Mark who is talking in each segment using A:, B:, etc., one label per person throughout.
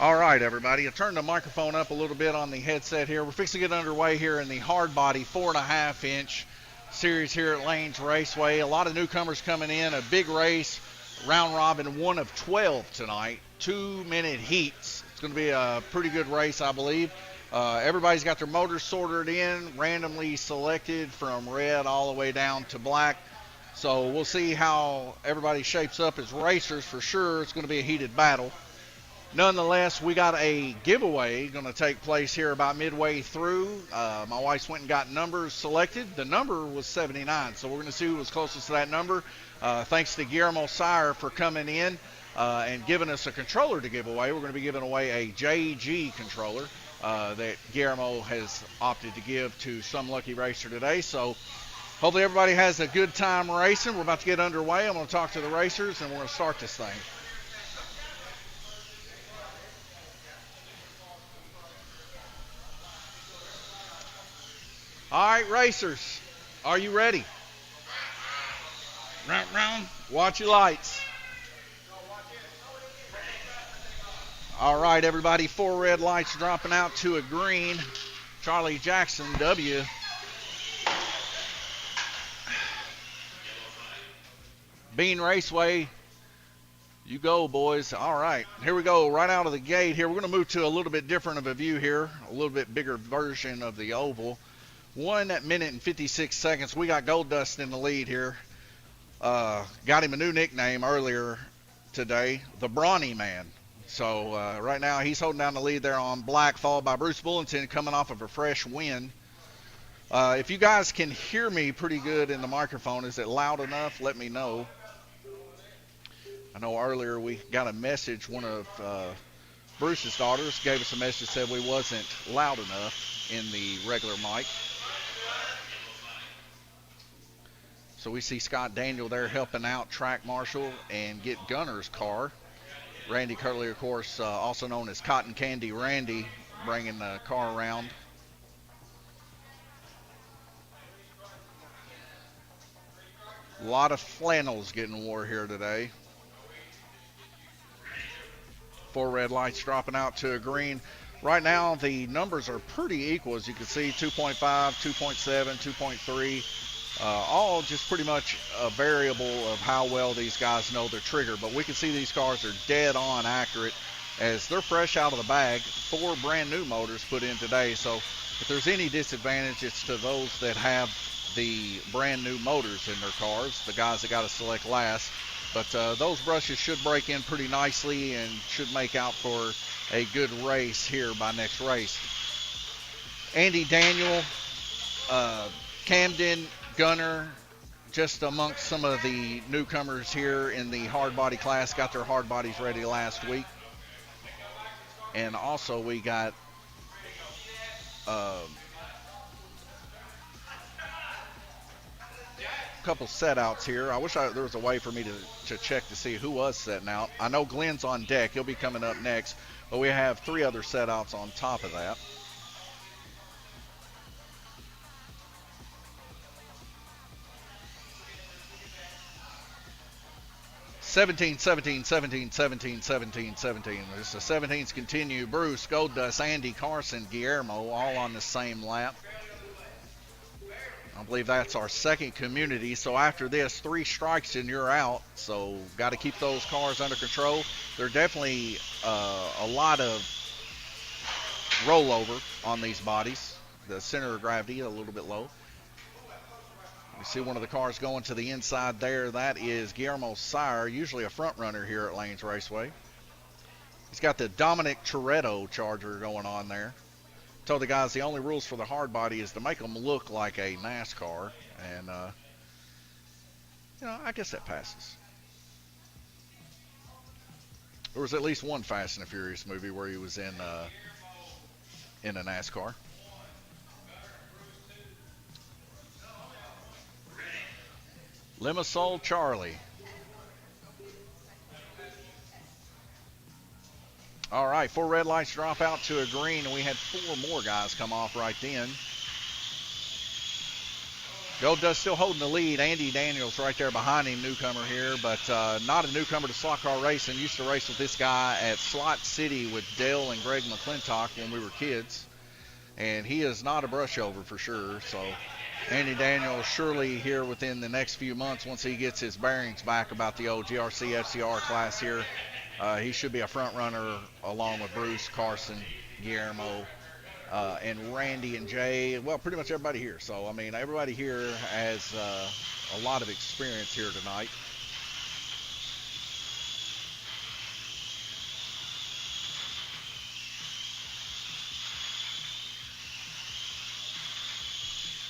A: All right, everybody. I turned the microphone up a little bit on the headset here. We're fixing to get underway here in the hard body 4.5-inch series here at Lanes Raceway. A lot of newcomers coming in. A big race, round robin, 1 of 12 tonight. 2-minute heats. It's going to be a pretty good race, I believe. Everybody's got their motors sorted in, randomly selected from red all the way down to black. So we'll see how everybody shapes up as racers. For sure, it's going to be a heated battle. Nonetheless, we got a giveaway going to take place here about midway through. My wife went and got numbers selected. The number was 79, so we're going to see who was closest to that number. Thanks to Guillermo Sire for coming in and giving us a controller to give away. We're going to be giving away a JG controller that Guillermo has opted to give to some lucky racer today. So hopefully everybody has a good time racing. We're about to get underway. I'm going to talk to the racers, and we're going to start this thing. All right, racers, are you ready? Round. Watch your lights. All right, everybody, 4 red lights dropping out to a green. Charlie Jackson, W. Bean Raceway, you go, boys. All right, here we go, right out of the gate here. We're going to move to a little bit different of a view here, a little bit bigger version of the oval. 1 minute and 56 seconds. We got Gold Dust in the lead here. Got him a new nickname earlier today, the Brawny Man. So right now he's holding down the lead there on black, followed by Bruce Bullington coming off of a fresh win. If you guys can hear me pretty good in the microphone, is it loud enough? Let me know. I know earlier we got a message. One of Bruce's daughters gave us a message, said we wasn't loud enough in the regular mic. So we see Scott Daniel there helping out track marshal and get Gunner's car. Randy Curley, of course, also known as Cotton Candy Randy, bringing the car around. A lot of flannels getting wore here today. 4 red lights dropping out to a green. Right now, the numbers are pretty equal, as you can see, 2.5, 2.7, 2.3. All just pretty much a variable of how well these guys know their trigger. But we can see these cars are dead on accurate as they're fresh out of the bag. 4 brand new motors put in today. So if there's any disadvantage, it's to those that have the brand new motors in their cars, the guys that got to select last. But those brushes should break in pretty nicely and should make out for a good race here by next race. Andy Daniel, Camden, Gunner, just amongst some of the newcomers here in the hard body class, got their hard bodies ready last week. And also we got a couple set outs here. I wish there was a way for me to check to see who was setting out. I know Glenn's on deck. He'll be coming up next. But we have 3 other set outs on top of that. Seventeen. As the 17s continue. Bruce, Gold Dust, Andy, Carson, Guillermo, all on the same lap. I believe that's our second community. So after this, 3 strikes and you're out. So got to keep those cars under control. There are definitely a lot of rollover on these bodies. The center of gravity a little bit low. You see one of the cars going to the inside there. That is Guillermo Sire, usually a front runner here at Lanes Raceway. He's got the Dominic Toretto Charger going on there. Told the guys the only rules for the hard body is to make them look like a NASCAR. And, I guess that passes. There was at least one Fast and the Furious movie where he was in a NASCAR. Limassol Charlie. All right, 4 red lights drop out to a green, and we had 4 more guys come off right then. Gold Dust still holding the lead. Andy Daniels right there behind him, newcomer here, but not a newcomer to slot car racing. Used to race with this guy at Slot City with Dale and Greg McClintock when we were kids. And he is not a brushover for sure. So Andy Daniels surely here within the next few months, once he gets his bearings back about the old GRC FCR class here, he should be a front runner along with Bruce, Carson, Guillermo, and Randy and Jay. Well, pretty much everybody here. So, I mean, everybody here has a lot of experience here tonight.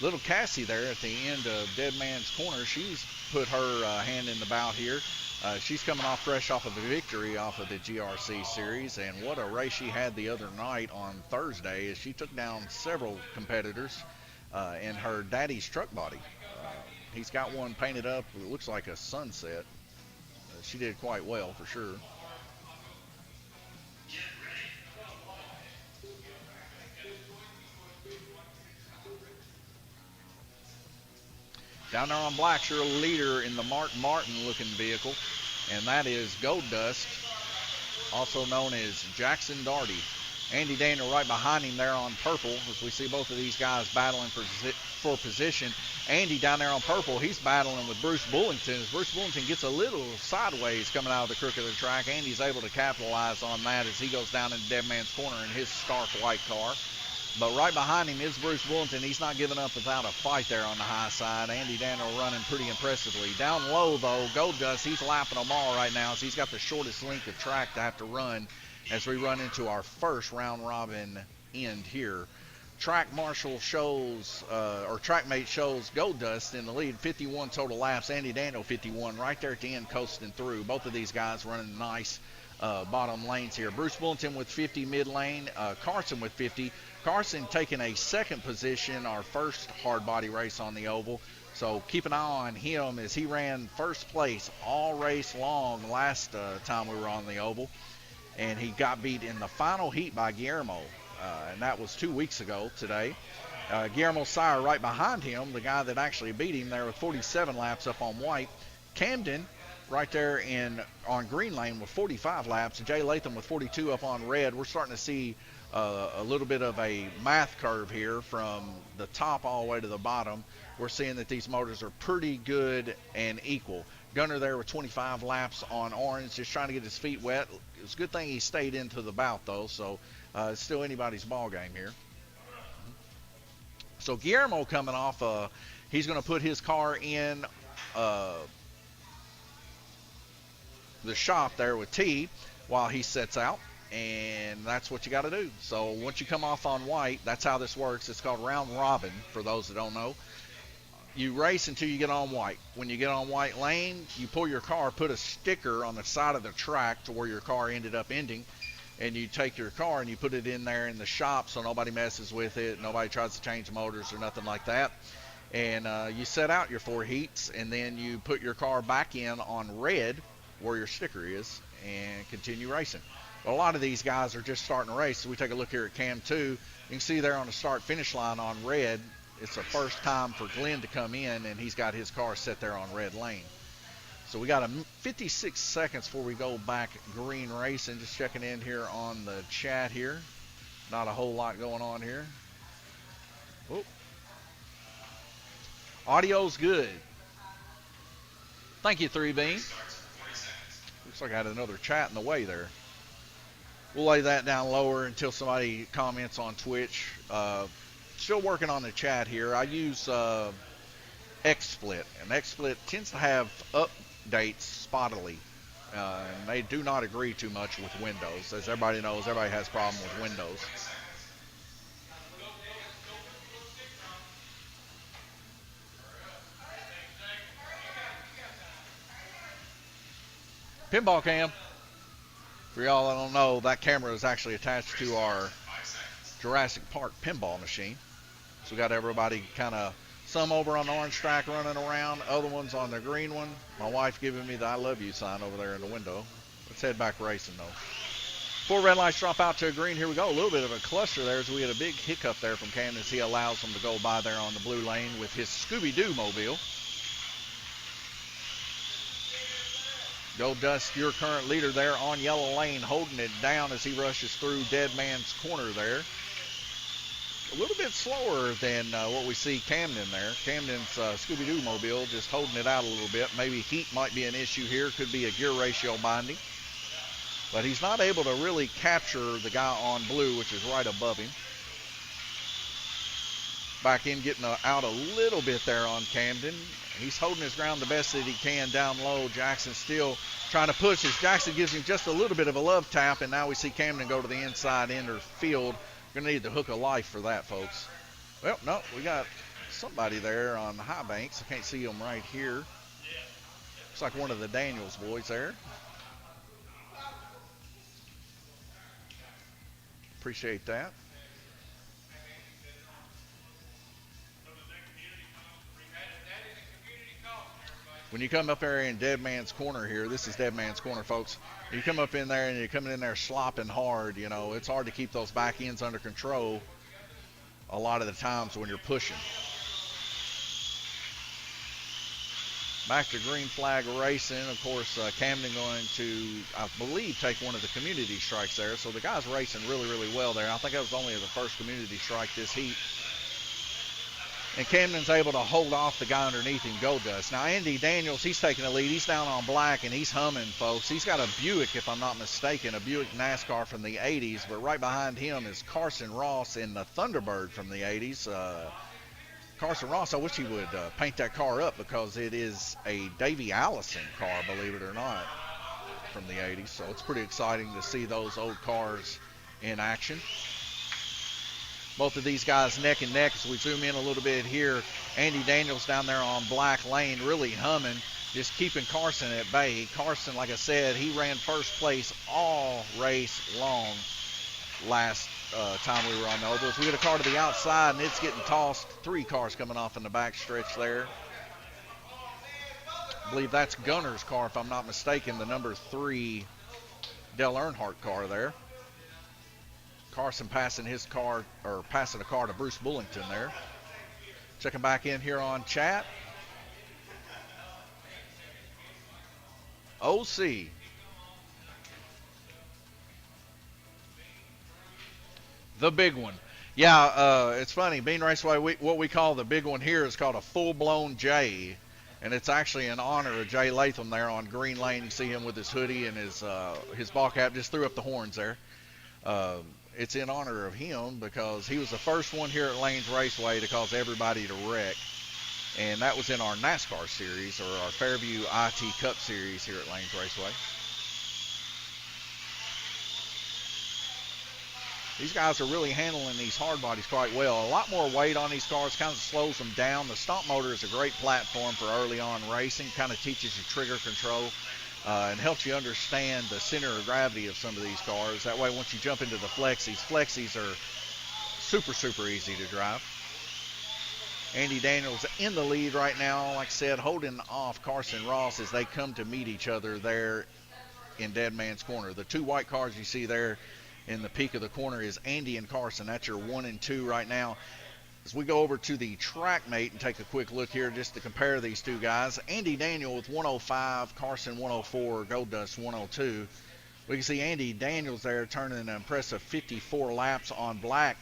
A: Little Cassie there at the end of Dead Man's Corner, she's put her hand in the bout here. She's coming off fresh off of a victory off of the GRC series, and what a race she had the other night on Thursday as she took down several competitors in her daddy's truck body. He's got one painted up, it looks like a sunset. She did quite well for sure. Down there on Blackshire, leader in the Mark Martin looking vehicle, and that is Gold Dust, also known as Jackson Darty. Andy Daniel right behind him there on purple, as we see both of these guys battling for position. Andy down there on purple, he's battling with Bruce Bullington. As Bruce Bullington gets a little sideways coming out of the crook of the track, Andy's able to capitalize on that as he goes down in Dead Man's Corner in his stark white car. But right behind him is Bruce Bullington. He's not giving up without a fight there on the high side. Andy Daniel running pretty impressively. Down low, though, Gold Dust, he's lapping them all right now, so he's got the shortest length of track to have to run as we run into our first round-robin end here. Track Marshal shows, or TrackMate shows Gold Dust in the lead, 51 total laps. Andy Daniel, 51, right there at the end, coasting through. Both of these guys running nice bottom lanes here. Bruce Bullington with 50 mid-lane, Carson with 50. Carson taking a second position, our first hard body race on the oval. So keep an eye on him as he ran first place all race long last time we were on the oval. And he got beat in the final heat by Guillermo, and that was 2 weeks ago today. Guillermo Sire right behind him, the guy that actually beat him there with 47 laps up on white. Camden right there on green lane with 45 laps. Jay Latham with 42 up on red. We're starting to see a little bit of a math curve here from the top all the way to the bottom. We're seeing that these motors are pretty good and equal. Gunner there with 25 laps on orange, just trying to get his feet wet. It's a good thing he stayed into the bout, though, so it's still anybody's ball game here. So Guillermo coming off, he's going to put his car in the shop there with T while he sets out. And that's what you got to do. So once you come off on white, that's how this works. It's called round robin for those that don't know. You race until you get on white. When you get on white lane, you pull your car, put a sticker on the side of the track to where your car ended up ending, and you take your car and you put it in there in the shop so nobody messes with it, nobody tries to change motors or nothing like that. And you set out your 4 heats, and then you put your car back in on red where your sticker is and continue racing. Well, a lot of these guys are just starting to race. So we take a look here at Cam 2. You can see there on the start-finish line on red, it's the first time for Glenn to come in, and he's got his car set there on red lane. So we got 56 seconds before we go back green racing. Just checking in here on the chat here. Not a whole lot going on here. Oh. Audio's good. Thank you, 3Bean. Looks like I had another chat in the way there. We'll lay that down lower until somebody comments on Twitch. Still working on the chat here. I use XSplit, and XSplit tends to have updates spottily, and they do not agree too much with Windows. As everybody knows, everybody has a problem with Windows. Pinball cam. For y'all that don't know, that camera is actually attached to our Jurassic Park pinball machine. So we got everybody kind of, some over on the orange track running around, other ones on the green one. My wife giving me the I love you sign over there in the window. Let's head back racing though. Four red lights drop out to a green. Here we go. A little bit of a cluster there as we had a big hiccup there from Camden as he allows them to go by there on the blue lane with his Scooby-Doo mobile. Gold Dust, your current leader there on yellow lane, holding it down as he rushes through Dead Man's Corner there. A little bit slower than what we see Camden there. Camden's Scooby-Doo mobile just holding it out a little bit. Maybe heat might be an issue here. Could be a gear ratio binding. But he's not able to really capture the guy on blue, which is right above him. Back in, getting out a little bit there on Camden. He's holding his ground the best that he can down low. Jackson still trying to push as Jackson gives him just a little bit of a love tap, and now we see Camden go to the inside end of field. Going to need the hook of life for that, folks. Well, no, we got somebody there on the high banks. I can't see him right here. Looks like one of the Daniels boys there. Appreciate that. When you come up there in Dead Man's Corner here, this is Dead Man's Corner, folks. You come up in there and you're coming in there slopping hard, you know, it's hard to keep those back ends under control a lot of the times when you're pushing. Back to green flag racing. Of course, Camden going to, I believe, take one of the community strikes there. So the guy's racing really, really well there. I think that was only the first community strike this heat. And Camden's able to hold off the guy underneath him, Gold Dust. Now, Andy Daniels, he's taking the lead. He's down on black, and he's humming, folks. He's got a Buick, if I'm not mistaken, a Buick NASCAR from the 80s. But right behind him is Carson Ross in the Thunderbird from the 80s. Carson Ross, I wish he would paint that car up because it is a Davey Allison car, believe it or not, from the 80s. So it's pretty exciting to see those old cars in action. Both of these guys neck and neck as we zoom in a little bit here. Andy Daniels down there on black lane really humming, just keeping Carson at bay. Carson, like I said, he ran first place all race long last time we were on the ovals. We get a car to the outside and it's getting tossed. 3 cars coming off in the back stretch there. I believe that's Gunner's car, if I'm not mistaken, the number 3 Dale Earnhardt car there. Carson passing his car, or passing a car to Bruce Bullington there. Checking back in here on chat. OC. The big one. Yeah, it's funny. Bean Raceway, what we call the big one here is called a full-blown J. And it's actually in honor of Jay Latham there on green lane. You see him with his hoodie and his ball cap. Just threw up the horns there. It's in honor of him because he was the first one here at Lanes Raceway to cause everybody to wreck. And that was in our NASCAR series, or our Fairview IT Cup series here at Lanes Raceway. These guys are really handling these hard bodies quite well. A lot more weight on these cars kind of slows them down. The stomp motor is a great platform for early on racing. Kind of teaches you trigger control. And helps you understand the center of gravity of some of these cars. That way, once you jump into the flexies are super, super easy to drive. Andy Daniels in the lead right now, like I said, holding off Carson Ross as they come to meet each other there in Dead Man's Corner. The 2 white cars you see there in the peak of the corner is Andy and Carson. That's your 1 and 2 right now. As we go over to the track mate and take a quick look here just to compare these 2 guys. Andy Daniel with 105, Carson 104, Gold Dust 102. We can see Andy Daniels there turning an impressive 54 laps on black,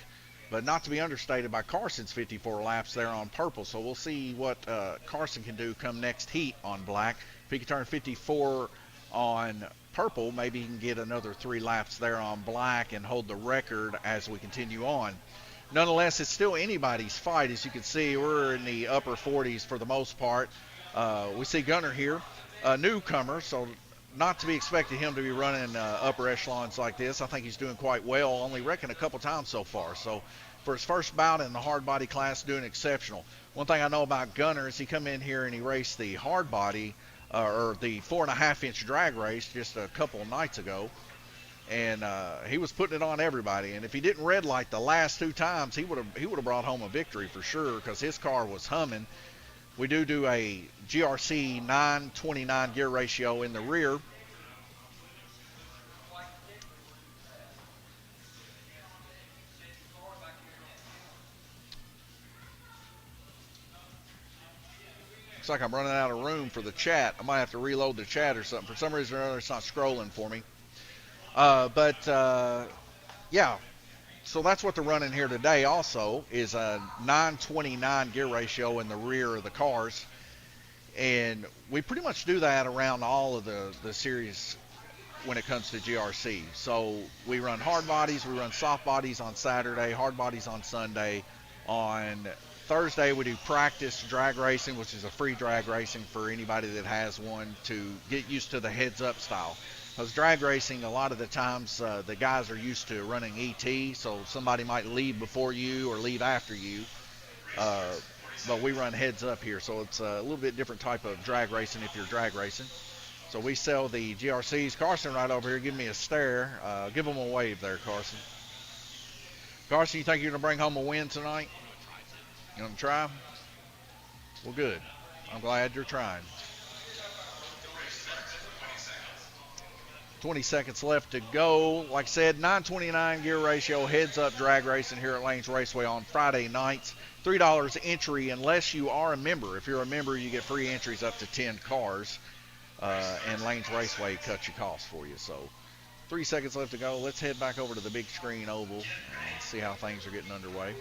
A: but not to be understated by Carson's 54 laps there on purple. So we'll see what Carson can do come next heat on black. If he can turn 54 on purple, maybe he can get another 3 laps there on black and hold the record as we continue on. Nonetheless, it's still anybody's fight. As you can see, we're in the upper 40s for the most part. We see Gunner here, a newcomer, so not to be expected him to be running upper echelons like this. I think he's doing quite well, only wrecking a couple times so far. So for his first bout in the hard body class, doing exceptional. One thing I know about Gunner is he come in here and he raced the hard body, or the 4.5-inch drag race just a couple of nights ago. And he was putting it on everybody. And if he didn't red light the last 2 times, he would have brought home a victory for sure because his car was humming. We do a GRC 929 gear ratio in the rear. Looks like I'm running out of room for the chat. I might have to reload the chat or something. For some reason or other, it's not scrolling for me. Yeah. So that's what they're running here today also is a 929 gear ratio in the rear of the cars. And we pretty much do that around all of the series when it comes to GRC. So we run hard bodies, we run soft bodies on Saturday, hard bodies on Sunday. On Thursday we do practice drag racing, which is a free drag racing for anybody that has one to get used to the heads up style. Because drag racing, a lot of the times the guys are used to running ET, so somebody might leave before you or leave after you. But we run heads up here, so it's a little bit different type of drag racing if you're drag racing. So we sell the GRCs. Carson right over here, give me a stare. Give him a wave there, Carson. Carson, you think you're going to bring home a win tonight? You want to try? Well, good. I'm glad you're trying. 20 seconds left to go. Like I said, 929 gear ratio, heads up drag racing here at Lanes Raceway on Friday nights. $3 entry unless you are a member. If you're a member, you get free entries up to 10 cars. And Lanes Raceway cuts your costs for you. So 3 seconds left to go. Let's head back over to the big screen oval and see how things are getting underway.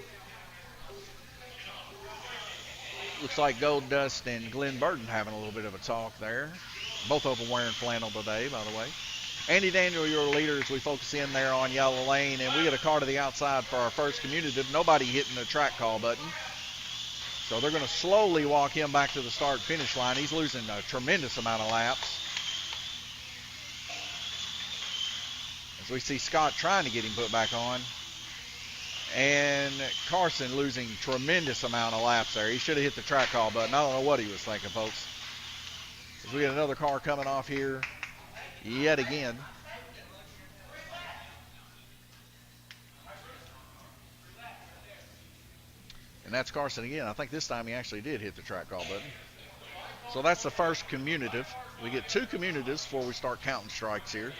A: Looks like Gold Dust and Glenn Burton having a little bit of a talk there. Both of them wearing flannel today, by the way. Andy Daniel, your leader, as we focus in there on yellow lane, and we get a car to the outside for our first commutative. Nobody hitting the track call button. So they're going to slowly walk him back to the start-finish line. He's losing a tremendous amount of laps. As we see Scott trying to get him put back on. And Carson losing tremendous amount of laps there. He should have hit the track call button. I don't know what he was thinking, folks. As we get another car coming off here yet again. And that's Carson again. I think this time he actually did hit the track call button. So that's the first commutative. We get 2 commutatives before we start counting strikes here.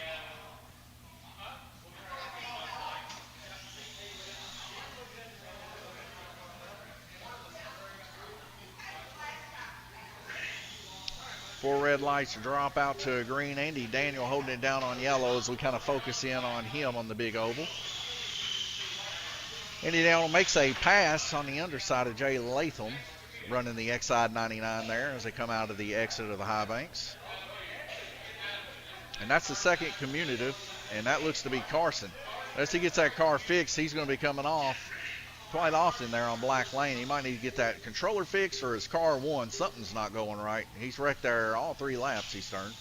A: Four red lights drop out to a green. Andy Daniel holding it down on yellow as we kind of focus in on him on the big oval. Andy Daniel makes a pass on the underside of Jay Latham, running the Exide 99 there as they come out of the exit of the high banks. And that's the second commutative, and that looks to be Carson. As he gets that car fixed, he's going to be coming off quite often there on Black Lane. He might need to get that controller fixed or his car won. Something's not going right. He's wrecked there all 3 laps he's turned.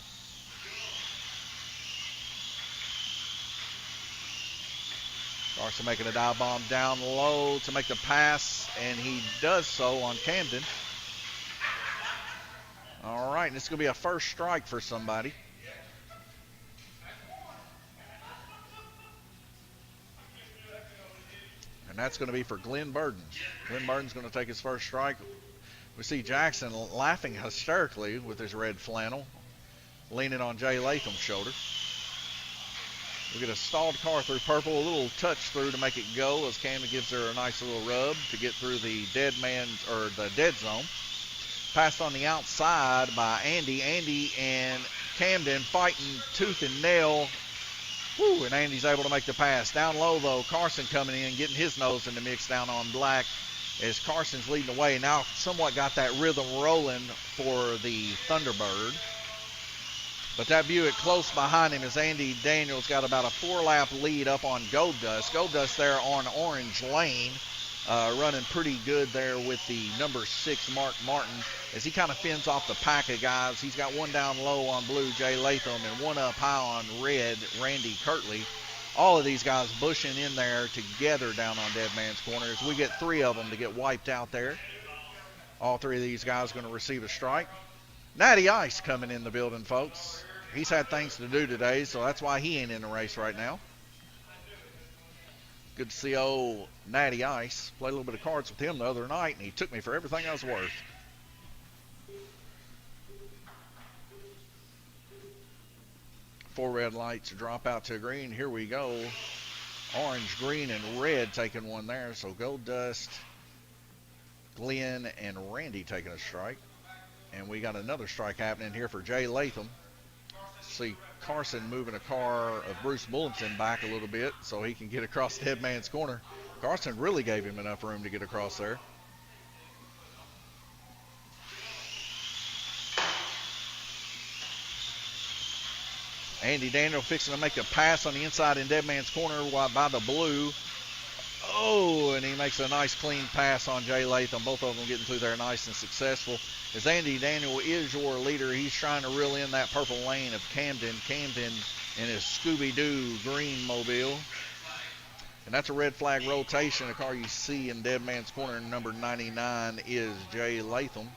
A: Carson making a dive bomb down low to make the pass, and he does so on Camden. All right, and this is going to be a first strike for somebody. And that's going to be for Glenn Burton. Glenn Burton's going to take his first strike. We see Jackson laughing hysterically with his red flannel, leaning on Jay Latham's shoulder. We get a stalled car through purple, a little touch through to make it go as Camden gives her a nice little rub to get through the dead zone. Passed on the outside by Andy. Andy and Camden fighting tooth and nail. Woo, and Andy's able to make the pass. Down low, though, Carson coming in, getting his nose in the mix down on Black as Carson's leading the way. Now somewhat got that rhythm rolling for the Thunderbird. But that Buick close behind him as Andy Daniels got about a 4-lap lead up on Gold Dust. Gold Dust there on Orange Lane, running pretty good there with the number 6 Mark Martin as he kind of fends off the pack of guys. He's got one down low on blue, Jay Latham, and one up high on red, Randy Kirtley. All of these guys bushing in there together down on Dead Man's Corner as we get 3 of them to get wiped out there. All 3 of these guys going to receive a strike. Natty Ice coming in the building, folks. He's had things to do today, so that's why he ain't in the race right now. Good to see old Natty Ice. Played a little bit of cards with him the other night, and he took me for everything I was worth. Four red lights drop out to green. Here we go. Orange, green, and red taking one there. So Gold Dust, Glenn, and Randy taking a strike. And we got another strike happening here for Jay Latham. See Carson moving a car of Bruce Bulletin back a little bit so he can get across the dead man's corner. Carson really gave him enough room to get across there. Andy Daniel fixing to make a pass on the inside in dead man's corner by the blue. Oh, and he makes a nice clean pass on Jay Latham. Both of them getting through there nice and successful. As Andy Daniel is your leader, he's trying to reel in that purple lane of Camden. Camden in his Scooby-Doo green mobile. And that's a red flag rotation. The car you see in dead man's corner, number 99, is Jay Latham.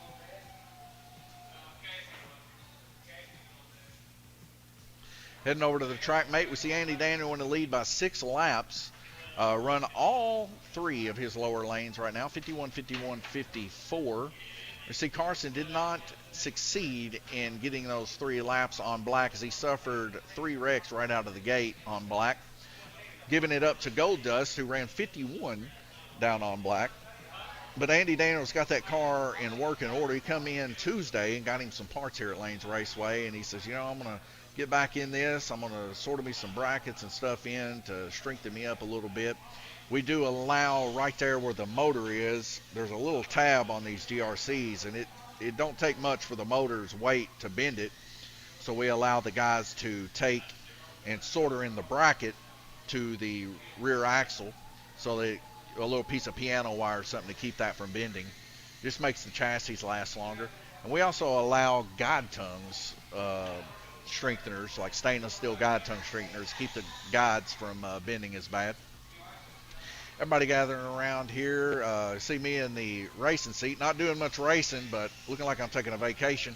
A: Heading over to the track mate, we see Andy Daniel in the lead by 6 laps. Run all 3 of his lower lanes right now, 51, 51, 54. We see Carson did not succeed in getting those 3 laps on black as he suffered 3 wrecks right out of the gate on black. Giving it up to Gold Dust, who ran 51 down on black. But Andy Daniels got that car in working order. He come in Tuesday and got him some parts here at Lanes Raceway, and he says, you know, I'm going to get back in this. I'm going to sort of me some brackets and stuff in to strengthen me up a little bit. We do allow right there where the motor is, there's a little tab on these GRCs, and it don't take much for the motor's weight to bend it. So we allow the guys to take and solder in the bracket to the rear axle so that a little piece of piano wire or something to keep that from bending. Just makes the chassis last longer. And we also allow guide tongues, strengtheners, like stainless steel guide tongue strengtheners, keep the guides from bending as bad. Everybody gathering around here. See me in the racing seat. Not doing much racing, but looking like I'm taking a vacation.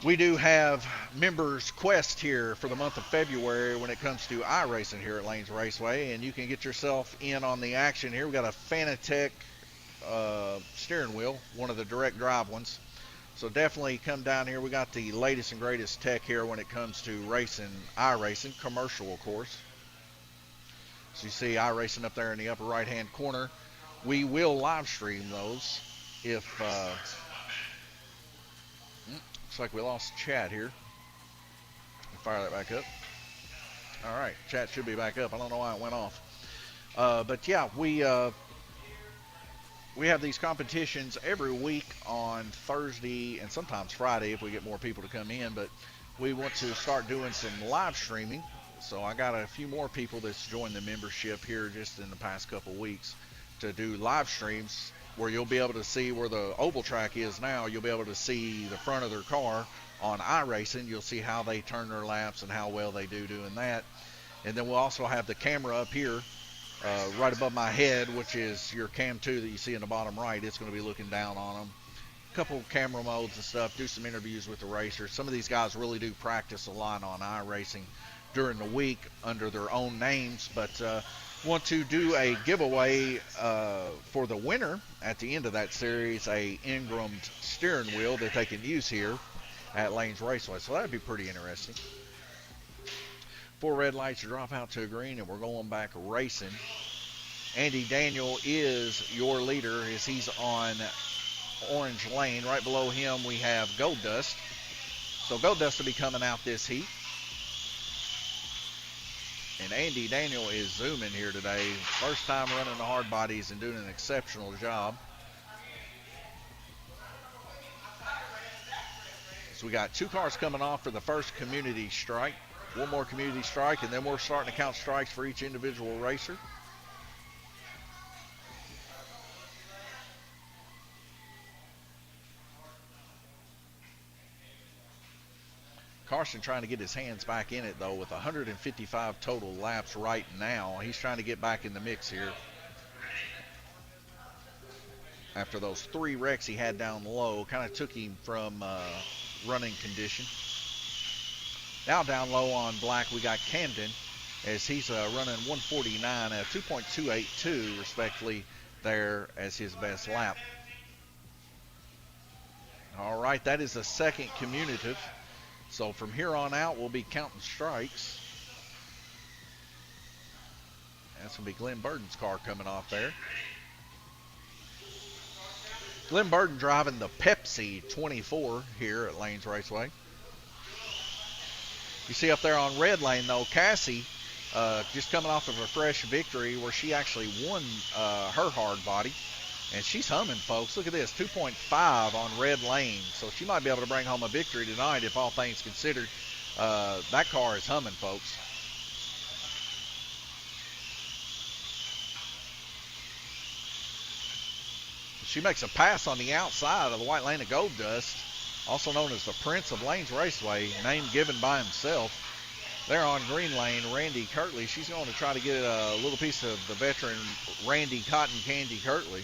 A: We do have members quest here for the month of February when it comes to iRacing here at Lanes Raceway, and you can get yourself in on the action here. We've got a Fanatec steering wheel, one of the direct drive ones. So definitely come down here. We got the latest and greatest tech here when it comes to racing, iRacing, commercial of course. So you see iRacing up there in the upper right hand corner. We will live stream those if looks like we lost chat here. Fire that back up. All right, chat should be back up. I don't know why it went off. But yeah, we have these competitions every week on Thursday and sometimes Friday if we get more people to come in. But we want to start doing some live streaming. So I got a few more people that's joined the membership here just in the past couple weeks to do live streams where you'll be able to see where the oval track is now. You'll be able to see the front of their car on iRacing. You'll see how they turn their laps and how well they do doing that. And then we'll also have the camera up here right above my head, which is your cam 2 that you see in the bottom right. It's going to be looking down on them. A couple camera modes and stuff, do some interviews with the racers. Some of these guys really do practice a lot on iRacing during the week under their own names, but want to do a giveaway for the winner at the end of that series, a Ingram's steering wheel that they can use here at Lanes Raceway. So that'd be pretty interesting. 4 red lights drop out to green, and we're going back racing. Andy Daniel is your leader as he's on orange lane. Right below him we have Gold Dust. So Gold Dust will be coming out this heat. And Andy Daniel is zooming here today. First time running the hard bodies and doing an exceptional job. So we got 2 cars coming off for the first community strike. 1 more community strike, and then we're starting to count strikes for each individual racer. Carson trying to get his hands back in it, though, with 155 total laps right now. He's trying to get back in the mix here after those 3 wrecks he had down low. Kind of took him from running condition. Now down low on black, we got Camden as he's running 149 at 2.282 respectively there as his best lap. All right, that is the second commutative. So from here on out, we'll be counting strikes. That's going to be Glenn Burden's car coming off there. Glenn Burden driving the Pepsi 24 here at Lanes Raceway. You see up there on red lane, though, Cassie just coming off of a fresh victory where she actually won her hard body. And she's humming, folks. Look at this, 2.5 on red lane. So she might be able to bring home a victory tonight if all things considered. That car is humming, folks. She makes a pass on the outside of the white lane of Gold Dust, also known as the Prince of Lanes Raceway, name given by himself. There on green lane, Randy Kirtley. She's going to try to get a little piece of the veteran Randy Cotton Candy Kirtley.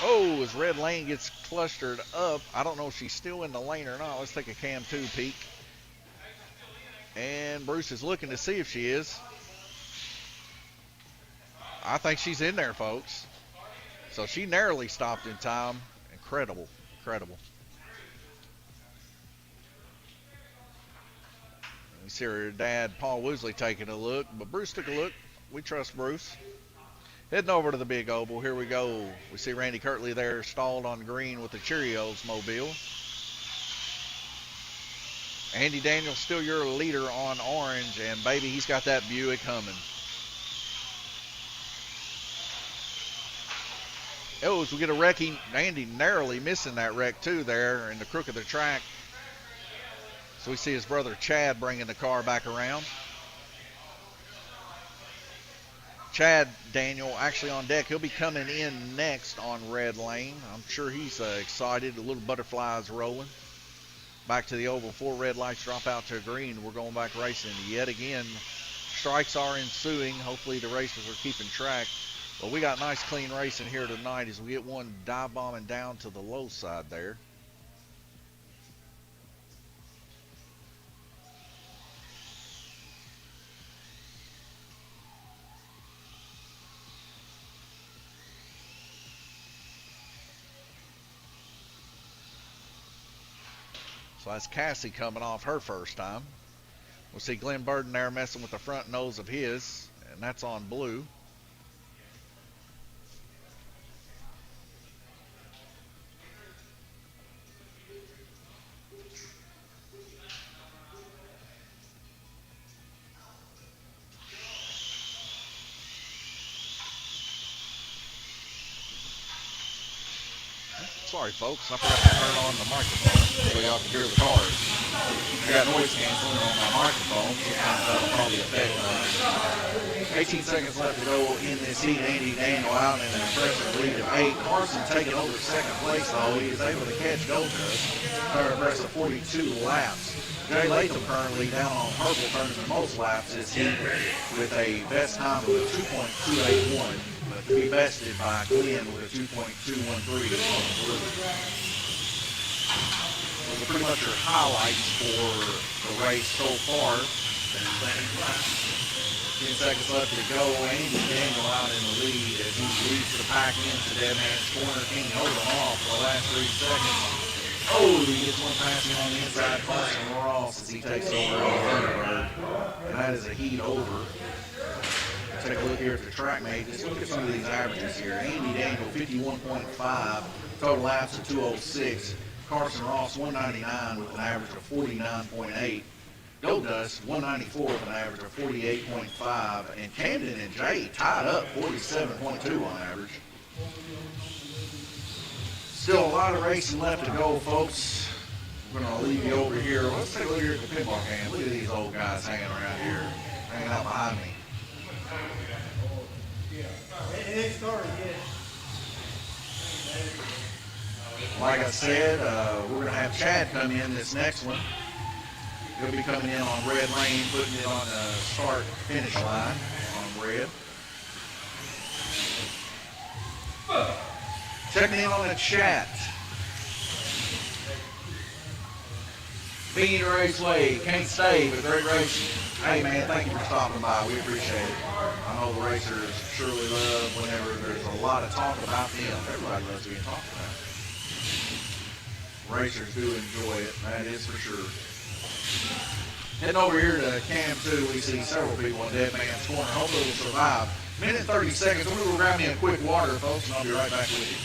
A: Oh, as red lane gets clustered up. I don't know if she's still in the lane or not. Let's take a Cam 2 peek. And Bruce is looking to see if she is. I think she's in there, folks. So she narrowly stopped in time. Incredible, incredible. You see her dad, Paul Woosley, taking a look. But Bruce took a look. We trust Bruce. Heading over to the big oval. Here we go. We see Randy Kirtley there stalled on green with the Cheerios mobile. Andy Daniels still your leader on orange. And, baby, he's got that Buick humming. Oh, as we get a wrecking, Andy narrowly missing that wreck, too, there in the crook of the track. So we see his brother Chad bringing the car back around. Chad Daniel actually on deck. He'll be coming in next on red lane. I'm sure he's excited. The little butterflies rolling. Back to the oval. 4 red lights drop out to green. We're going back racing yet again. Strikes are ensuing. Hopefully the racers are keeping track. Well, we got nice clean racing here tonight as we get one dive bombing down to the low side there. So that's Cassie coming off her first time. We'll see Glenn Burden there messing with the front nose of his, and that's on blue. Sorry, folks, I forgot to turn on the microphone so y'all can hear the cars. I got noise canceling on my microphone. Sometimes that'll probably affect me. 18 seconds left to go in this heat. Andy Daniel out in an impressive lead of 8. Carson taking over second place, though. He is able to catch Gold Dust. Third impressive 42 laps. Jay Latham currently down on purple, turning the most laps this heat with a best time of 2.281. To be bested by Glenn with a 2.213 on blue. Those are pretty much your highlights for the race so far. 10 seconds left to go. Andy Daniel out in the lead as he leads the pack into Dead Man's Corner. King holding off for the last 3 seconds. Oh, he gets one passing on the inside, Carson Ross as he takes over on Thunderbird. And that is a heat over. Take a look here at the track mate. Just look at some of these averages here. Andy Daniel, 51.5. Total laps of 206. Carson Ross, 199 with an average of 49.8. Gold Dust, 194 with an average of 48.5. And Camden and Jay tied up 47.2 on average. Still a lot of racing left to go, folks. We're going to leave you over here. Let's take a look here at the pinball cam. Look at these old guys hanging around here, hanging out behind me. Like I said, we're going to have Chad come in this next one. He'll be coming in on red lane, putting it on the start-finish line on red. Checking in on the chat. Bean Raceway, can't stay, but great racing. Hey man, thank you for stopping by. We appreciate it. I know the racers surely love whenever there's a lot of talk about them. Everybody loves being talked about. Racers do enjoy it, that is for sure. Heading over here to Cam 2, we see several people in Dead Man's Corner. Hopefully we'll survive. Minute 30 seconds. I'm going to grab me a quick water, folks, and I'll be right back with you.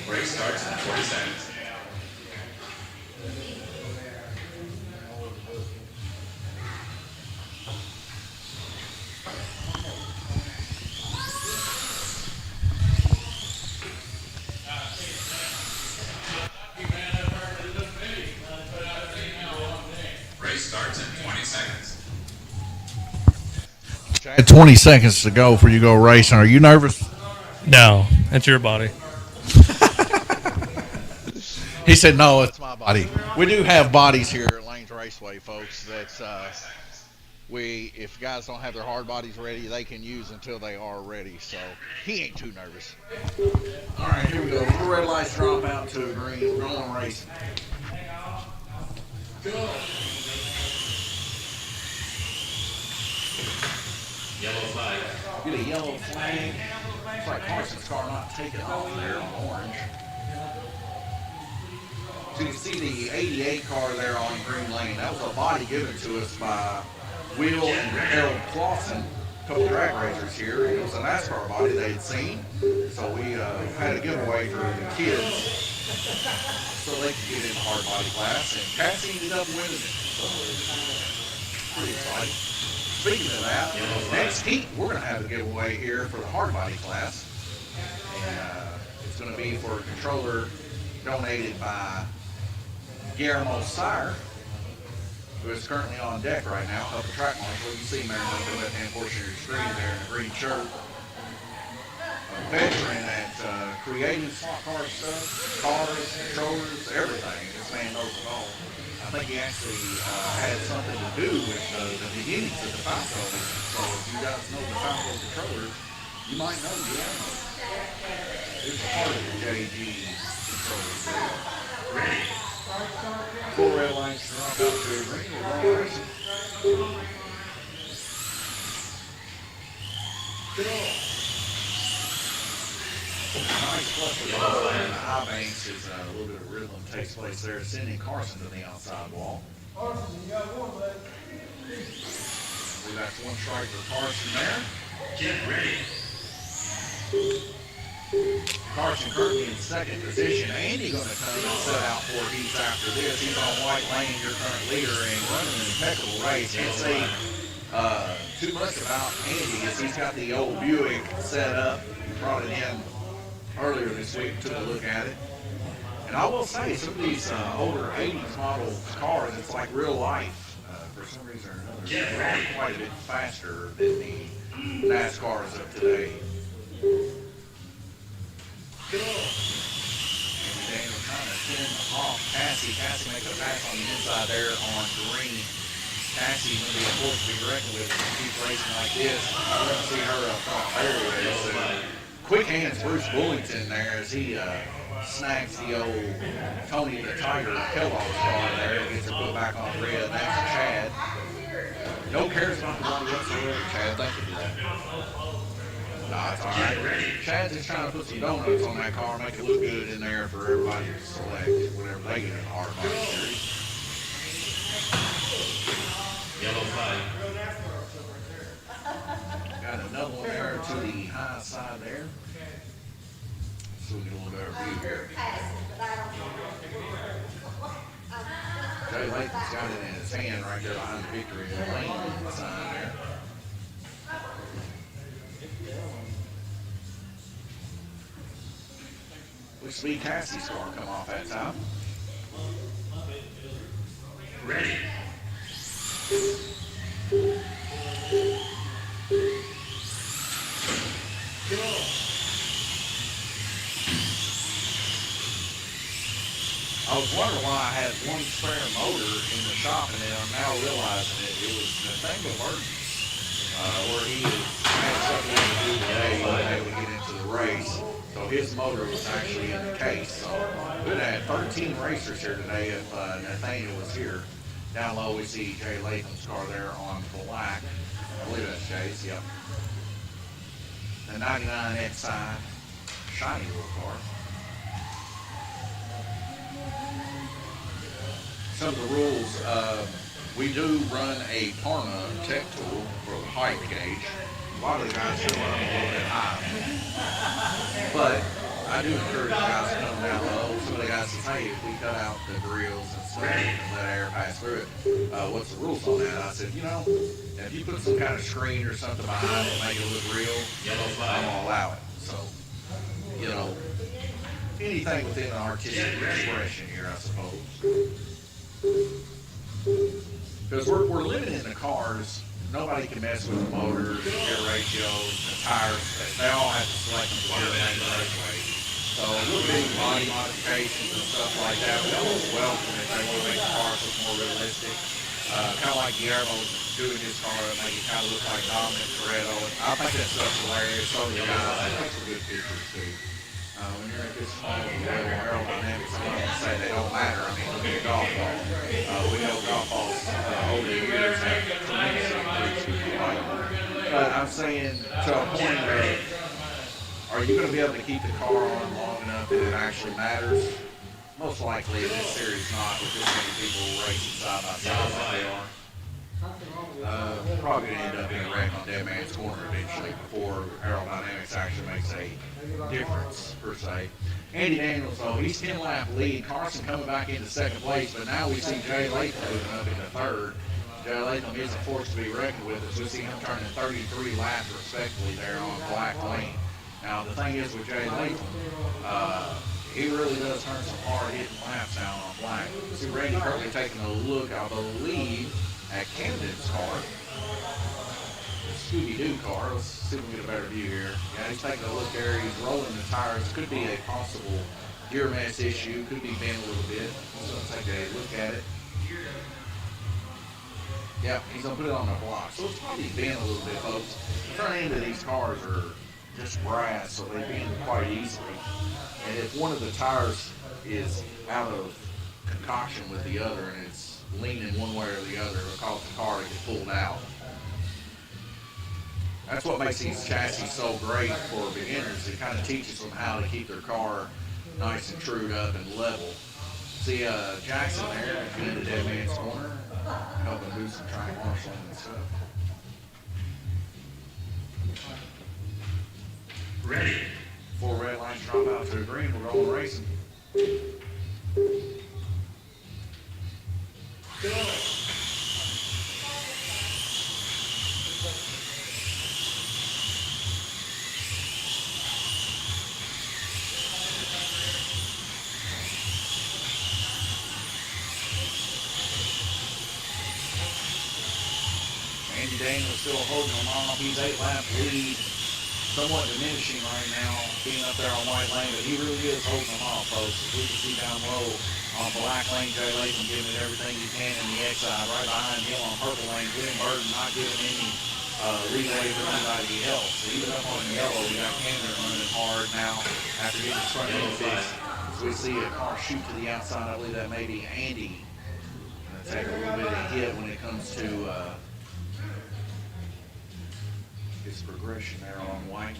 B: Race starts in 40 seconds. Race starts in 20 seconds.
A: Chad, 20 seconds to go for you go racing. Are you nervous?
C: No, it's your body.
A: He said, no, it's my body. We do have bodies here at Lanes Raceway, folks. That's if guys don't have their hard bodies ready, they can use until they are ready. So he ain't too nervous. All right, here we go. The red lights drop out to green. We're going racing. Go.
B: Yellow flag.
A: Get a yellow flag. It's like Carson's car not taking off there on orange. So you can see the 88 car there on green lane. That was a body given to us by Will and Harold Clausen, a couple drag racers here. It was a NASCAR body they'd seen. So we had a giveaway for the kids so they could get in the hard body class. And Cassie ended up winning it. So pretty exciting. Speaking of that, next heat we're going to have a giveaway here for the hard body class. And it's going to be for a controller donated by Guillermo Sire, who is currently on deck right now, up the track marshal. You see him there on the left-hand portion of your screen there in a green shirt. A veteran at creating slot car stuff, cars, controllers, everything. This man knows it all. I think he actually had something to do with the beginnings of the Falco. So if you guys know the Falco controllers, you might know Guillermo. He was a part of the JG controllers there. Ready. Full red lights drop out to green. We're going racing. Nice plus with the high banks is a little bit of rhythm takes place there, sending Carson to the outside wall.
D: Carson, you got one, bud.
A: That's one strike for Carson there.
B: Get ready.
A: Carson currently in second position. Andy going to come and set out 4 heats after this. He's on white lane, your current leader, and running an impeccable race. Can't say too much about Andy as he's got the old Buick set up. Brought it in earlier this week, took a look at it. And I will say, some of these older 80s model cars, it's like real life. For some reason or another, they're quite a bit faster than the NASCARs of today. Go. And Daniel trying to send off Cassie. Cassie making a pass on the inside there on green. Cassie's going to be a force to be reckoned with if she keeps racing like this. We're going to see her up front there soon. Quick hands Bruce Bullington there as he snags the old Tony the Tiger Kellogg's car there and gets her put back on red. That's Chad. No cares about the body whatsoever, Chad. Thank you for that. Nah, it's all right. Chad's just trying to put some donuts on that car, make it look good in there for everybody to select whenever they get in the hard body series.
B: Yellow flag.
A: Got another one there to the high side there. So we get a little better view here. Jay Lathan's got it in his hand right there behind the victory lane sign there. We see Cassie's car come off that time.
B: Ready.
A: I was wondering why I had one spare motor in the shop, and then I'm now realizing it was Nathaniel Burton, where he had something to do today when they would get into the race. So his motor was actually in the case. So we'd have 13 racers here today if Nathaniel was here. Down low we see Jay Latham's car there on black. I believe that's Jay's, yep. The 99 XI, shiny little car. Some of the rules, we do run a Parma tech tool for the height gauge. A lot of the guys are running a little bit high. But I do encourage guys to come down low. Some of the guys say, hey, if we cut out the grills and stuff and let air pass through it, what's the rules on that? I said, you know, if you put some kind of screen or something behind it and make it look real, I'm going to allow it. So, you know, anything within the artistic expression here, I suppose. Because we're limiting the cars. Nobody can mess with the motors, the gear ratios, the tires. They all have to select them for their main raceway. So a little bit of body modifications and stuff like that, we almost welcome if they want to make the cars look more realistic. Kind of like Guillermo's doing his car, make it kind of look like Dominic Toretto. I think that stuff's hilarious. So the guys, I think some good pictures too. When you're at this small level, aerodynamics, I'm not going to say they don't matter. I mean, look at the golf ball. We know golf balls over the years have tremendously increased. But I'm saying to a point where, are you going to be able to keep the car on long enough that it actually matters? Most likely in this series not, with this many people racing side by side like they are. Probably going to end up in a wreck on Dead Man's Corner eventually before aerodynamics actually makes a difference, per se. Andy Daniels, though, he's 10-lap lead. Carson coming back into second place, but now we see Jay Latham moving up into third. Jay Latham is a force to be reckoned with as we see him turning 33 laps respectively there on Black Lane. Now, the thing is with Jay Latham, he really does turn some hard-hitting laps down on Black. See Randy Kirkley taking a look, I believe, at Camden's car. The Scooby-Doo car. Let's see if we can get a better view here. Yeah, he's taking a look there. He's rolling the tires. Could be a possible gear mass issue. Could be bent a little bit. Let's take a look at it. Yeah, he's going to put it on the block. So it's probably bent a little bit, folks. The front end of these cars are just brass, so they bend quite easily. And if one of the tires is out of concoction with the other and it's leaning one way or the other, it'll cause the car to get pulled out. That's what makes these chassis so great for beginners. It kind of teaches them how to keep their car nice and trued up and level. See Jackson there in the Dead Man's Corner, helping do some track marshalling and stuff.
B: Ready.
A: Before red lights drop out to the green, we're going racing. Go. Andy Daniels still holding them off. He's 8-lap lead. Somewhat diminishing right now, being up there on white lane, but he really is holding them off, folks. As we can see down low on black lane, Jay Latham giving it everything he can in the XI. Right behind him on purple lane, Glenn Burton not giving any leeway for anybody else. So even up on yellow, we got Camden running hard now after getting his front end fixed. As we see a car shoot to the outside, I believe that may be Andy. Gonna take a little bit of a hit when it comes to his progression there on white.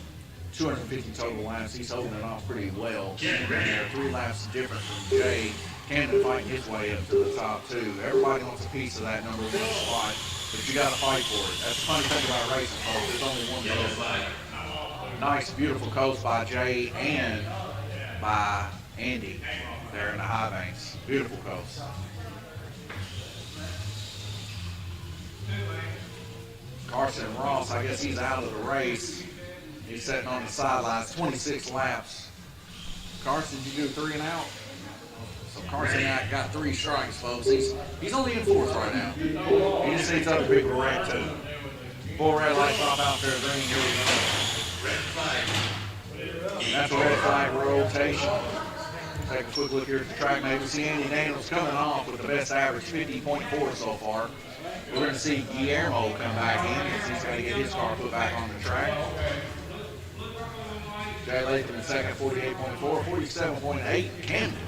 A: 250 total laps. He's holding it off pretty well. There 3 laps different from Jay. Camden fighting his way up to the top too. Everybody wants a piece of that number 1 spot, but you got to fight for it. That's the funny thing about racing, folks. There's only one goal. Nice, beautiful coast by Jay and by Andy there in the high banks. Beautiful coast. Carson Ross, I guess he's out of the race. He's sitting on the sidelines, 26 laps. Carson, did you do 3 and out? Some Carson got 3 strikes, folks. He's only in 4th right now. He just needs other people to red too. 4 red lights off out there, green. Here we go.
B: Red flag.
A: That's a red flag rotation. Take a quick look here at the track. Maybe see Andy Daniels coming off with the best average, 50.4 so far. We're going to see Guillermo come back in because he's got to get his car put back on the track. Jay Latham in second, 48.4, 47.8, Camden.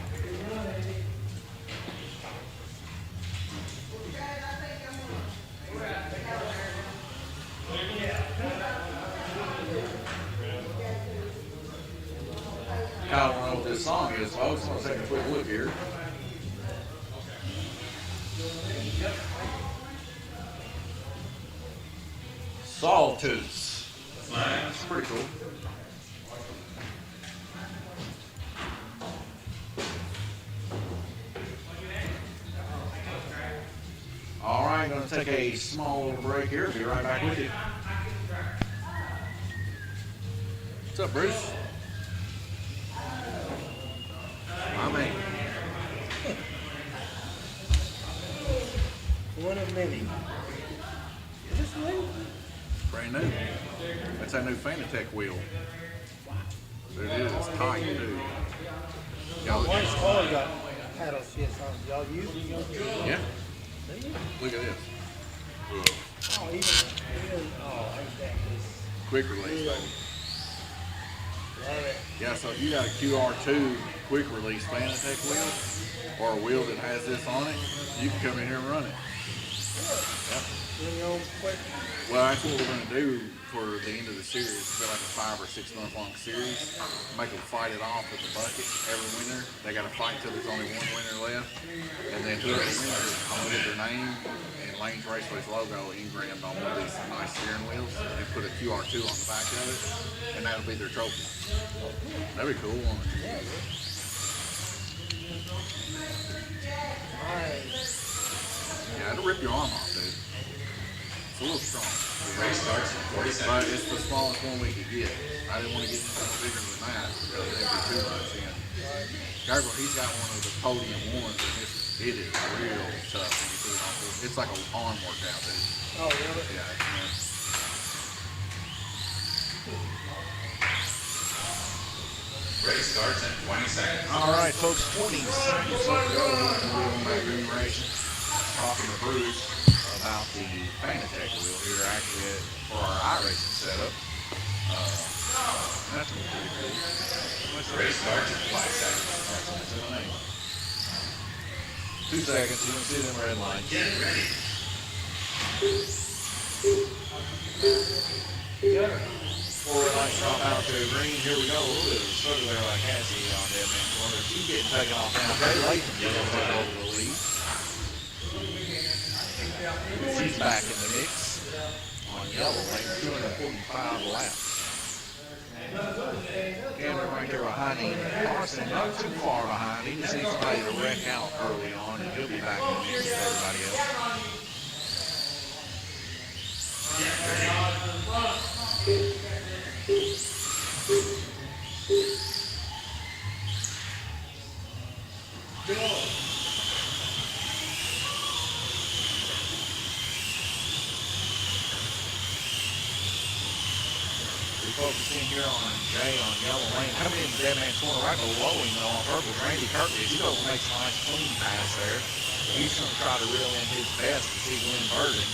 A: Kyle don't know what this song is, folks. I'm going to take a quick look here. Sawtooth. That's pretty cool. All right, going to take a small little break here. Be right back with you. What's up, Bruce? My man.
D: One of many. Is this new?
A: Brand new. That's that new Fanatec wheel. There it is. It's tight, too. Y'all
D: One car got paddle shits on. Y'all use it?
A: Yeah.
D: Do you?
A: Look at this.
D: Oh, even exactly.
A: Quick release, baby.
D: Love it.
A: Yeah, so if you got a QR2 quick release Fanatec wheel or a wheel that has this on it, you can come in here and run it. Yep.
D: Doing your own quick.
A: Well, that's what we're going to do for the end of the series. It's been like a 5 or 6 month long series. Make them fight it off with the bucket every winter. They got to fight until there's only one winner left. And then whoever wins, I'm going to get their name and Lane's Raceway's logo engraved on one of these nice steering wheels and put a QR2 on the back of it. And that'll be their trophy. That'd be cool, won't it? Yeah, it'll rip your arm off, dude. It's a little strong.
B: Race starts in 40
A: But
B: seconds.
A: it's the smallest one we could get. I didn't want to get something bigger than that because it'd be too much in. Gabriel, he's got one of the podium ones, and it is real tough when you put it on. It's like an arm workout, dude.
D: Oh, really?
A: Yeah, it's nuts.
B: Race starts in 20 seconds.
A: All right, folks, 20 seconds left to go. We're back in racing. Talking to Bruce about the Fanatec wheel here, actually, for our iRacing setup. That's pretty cool.
B: Race starts in 5 seconds.
A: 2 seconds, you can see them red lines.
B: Get ready.
A: Four red lights drop out to green. Here we go. A little bit of a struggle there like Cassie on Dead Man's Corner. She's getting taken off down. Jay Latham getting over the lead. She's back in the mix on yellow lane, 245 laps. Cameron right there behind him. Carson not too far behind. He just needs somebody to wreck out early on, and he'll be back in the mix with everybody else. Focusing here on Jay on yellow lane. Coming into Dead Man's Corner right below him though on purple. Randy Kirkwood. He goes and makes a nice clean pass there. He's going to try to reel in his best to see Glenn Burden.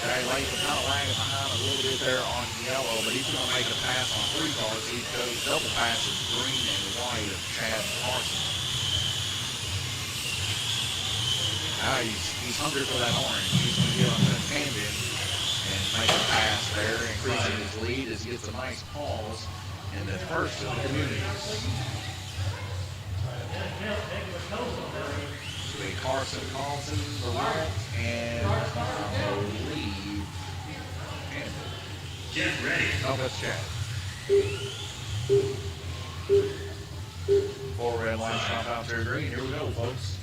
A: Jay Latham kind of lagging behind a little bit there on yellow, but he's going to make a pass on 3 cars. He goes double passes green and white of Chad Carson. Now he's hungry for that orange. He's going to get on that Camden and make a pass there, increasing his lead as he gets a nice pause in the first of the communities. So be Carson, the right, and I believe Campbell.
B: Get ready.
A: Oh, that's Chad. 4 red lights drop out there green. Here we go, folks.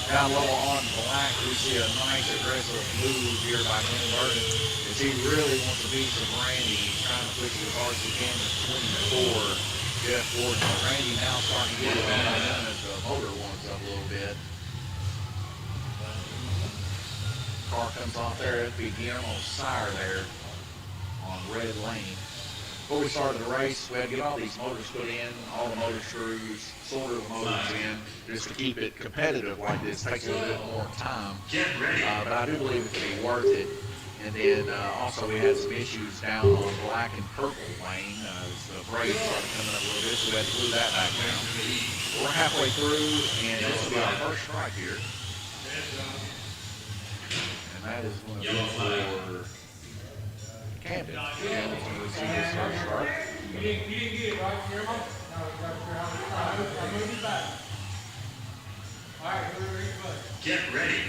A: Down low on black, we see a nice aggressive move here by Glenn Burden as he really wants to beat some Randy. He's trying to push it as hard as he can to 24, Jeff Gordon. Randy now starting to get it on as the motor warms up a little bit. Car comes off there. It'd be Guillermo Sire there on red lane. Before we started the race, we had to get all these motors put in, all the motor screws, solder the motors in, just to keep it competitive like this. Takes a little bit more time.
B: Get ready.
A: But I do believe it could be worth it. And then also we had some issues down on black and purple lane as the brakes started coming up a little bit, so we had to glue that back down. We're halfway through, and this will be our first strike here. And that is going to be for Camden. Camden's going to receive his first strike.
D: You didn't get it, right, Guillermo? No, you got to I moved it back. All right, we're ready to play.
B: Get ready.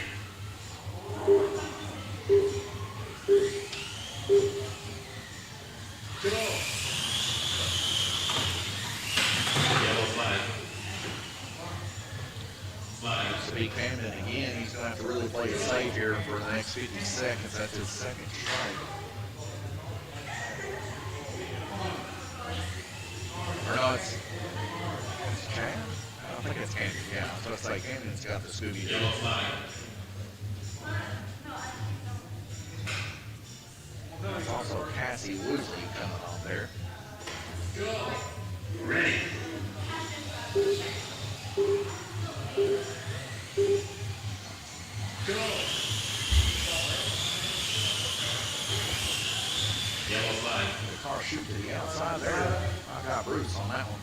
B: Go. Yellow flag. Flag.
A: To beat Camden again, he's going to have to really play it safe here for the next 50 seconds. That's his second strike. Or no, it's Camden? I don't think it's Camden. Yeah, I was going to say Camden's got the Scooby-Doo.
B: Yellow flag.
A: There's also Cassie Woosley coming on there.
B: Go. Ready. Go. Yellow flag.
A: The car shooting to the outside there. I got Bruce on that one.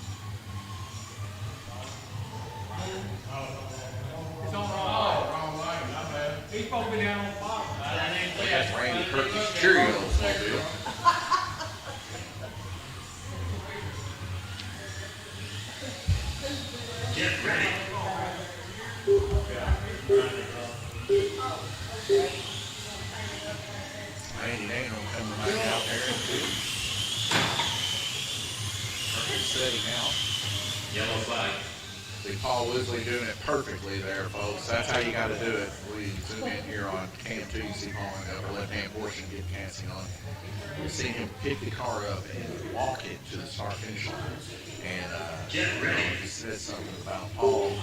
D: It's on wrong lane, my bad. He's supposed to be down on the bottom.
A: That's Randy Kirk's Cheerios mobile.
B: Get ready.
A: Randy Daniel coming back out there too. Kirk's setting out.
B: Yellow flag.
A: See Paul Woosley doing it perfectly there, folks. That's how you got to do it. We zoom in here on cam 2, you see Paul in the upper left-hand portion get Cassie on. We've seen him pick the car up and walk it to the start-finish line. And
B: Get ready.
A: he says something about Paul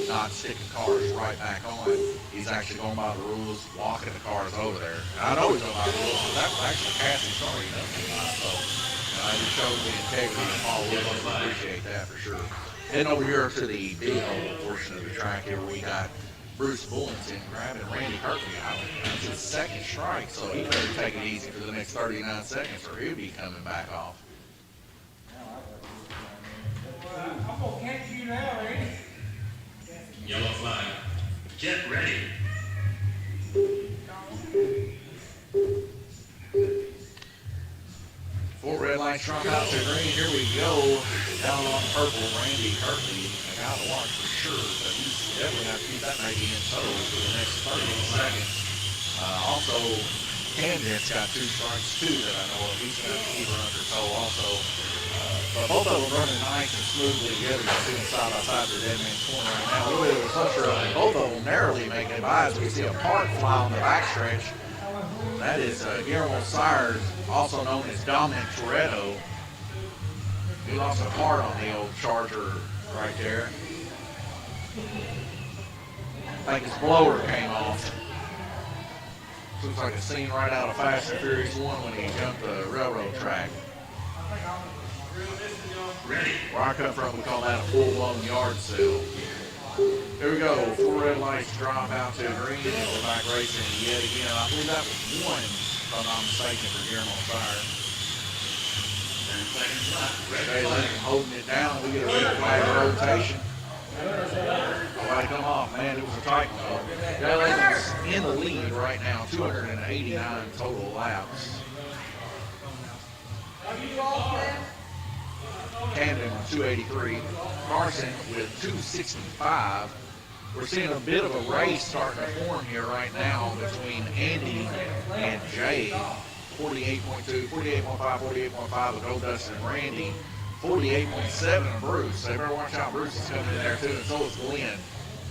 A: not sticking cars right back on. He's actually going by the rules, walking the cars over there. And I know he's going by the rules, but that was actually Cassie's car, you know. So it shows the integrity of Paul Williams. I appreciate that for sure. Heading over here to the big old portion of the track here, we got Bruce Bullington grabbing Randy Kirkley out. That's his second strike, so he better take it easy for the next 39 seconds or he'll be coming back off.
D: I'm going to catch you now, Randy.
B: Yellow flag. Get ready.
A: Four red lights drop out to green. Here we go. Down on purple, Randy Kirkley. I got to watch for sure, but he's definitely going to keep that baby in tow for the next 30 seconds. Also, Camden's got two strikes too that I know of. He's going to keep her under tow also. But both of them running nice and smoothly together. You see them side by side for Dead Man's Corner right now. A little bit of a pressure up. Both of them narrowly making it by as we see a part fly on the backstretch. That is Guillermo Sire, also known as Dominic Toretto. He lost a part on the old Charger right there. I think his blower came off. Looks like a scene right out of Fast and Furious 1 when he jumped the railroad track.
B: Ready.
A: Where I come from, we call that a full-blown yard sale. Here we go. Four red lights drop out to green, and we're back racing yet again. I believe that was one, if I'm not mistaken, for Guillermo Sire.
B: 10 seconds left.
A: Jay
B: Red flag.
A: Lincoln holding it down. We get a red flag rotation. Nobody come off, man. It was a tight one. Jay Lincoln's in the lead right now, 289 total laps. Camden with 283. Carson with 265. We're seeing a bit of a race starting to form here right now between Andy and Jay. 48.2, 48.5, 48.5 with Gold Dust and Randy. 48.7 of Bruce. So better watch out. Bruce is coming in there too, and so is Glenn.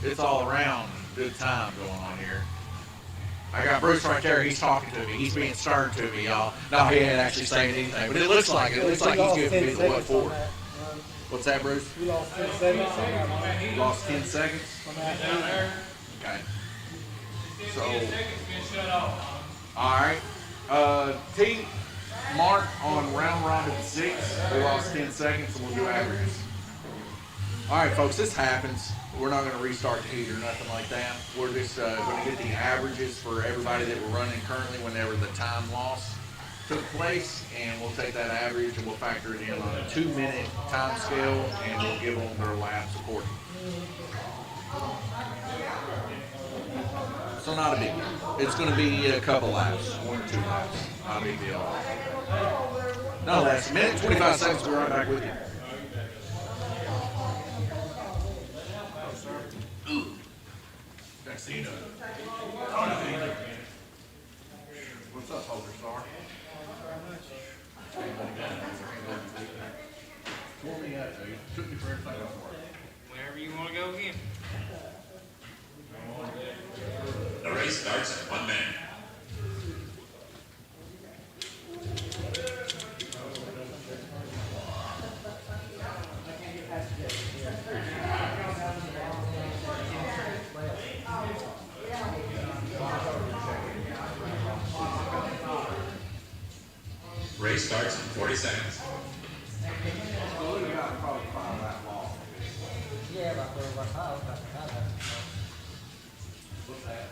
A: It's all around good time going on here. I got Bruce right there. He's talking to me. He's being stern to me, y'all. No, he ain't actually saying anything, but it looks like it. It looks like he's giving me the what for. What's that, Bruce?
D: We lost 10 seconds on that one.
A: You lost 10 seconds?
D: On that one.
A: Okay. So,
D: 10 seconds been shut off.
A: all right. T, Mark on round robin 6. We lost 10 seconds, and we'll do averages. All right, folks, this happens. We're not going to restart the heat or nothing like that. We're just going to get the averages for everybody that we're running currently whenever the time loss took place, and we'll take that average and we'll factor it in on a 2-minute time scale, and we'll give them their laps accordingly. So not a big deal. It's going to be a couple laps, 1 or 2 laps. Not a big deal. No less. A minute, 25 seconds. We're right back with you. See you doing. What's up, Poker Star? Tore me up, dude. Took me for everything before.
D: Whenever you want to go again.
B: The race starts in 1 minute. Race starts in 40 seconds.
A: Well, we got probably 5 lap long.
D: Yeah, but we're What's
A: that?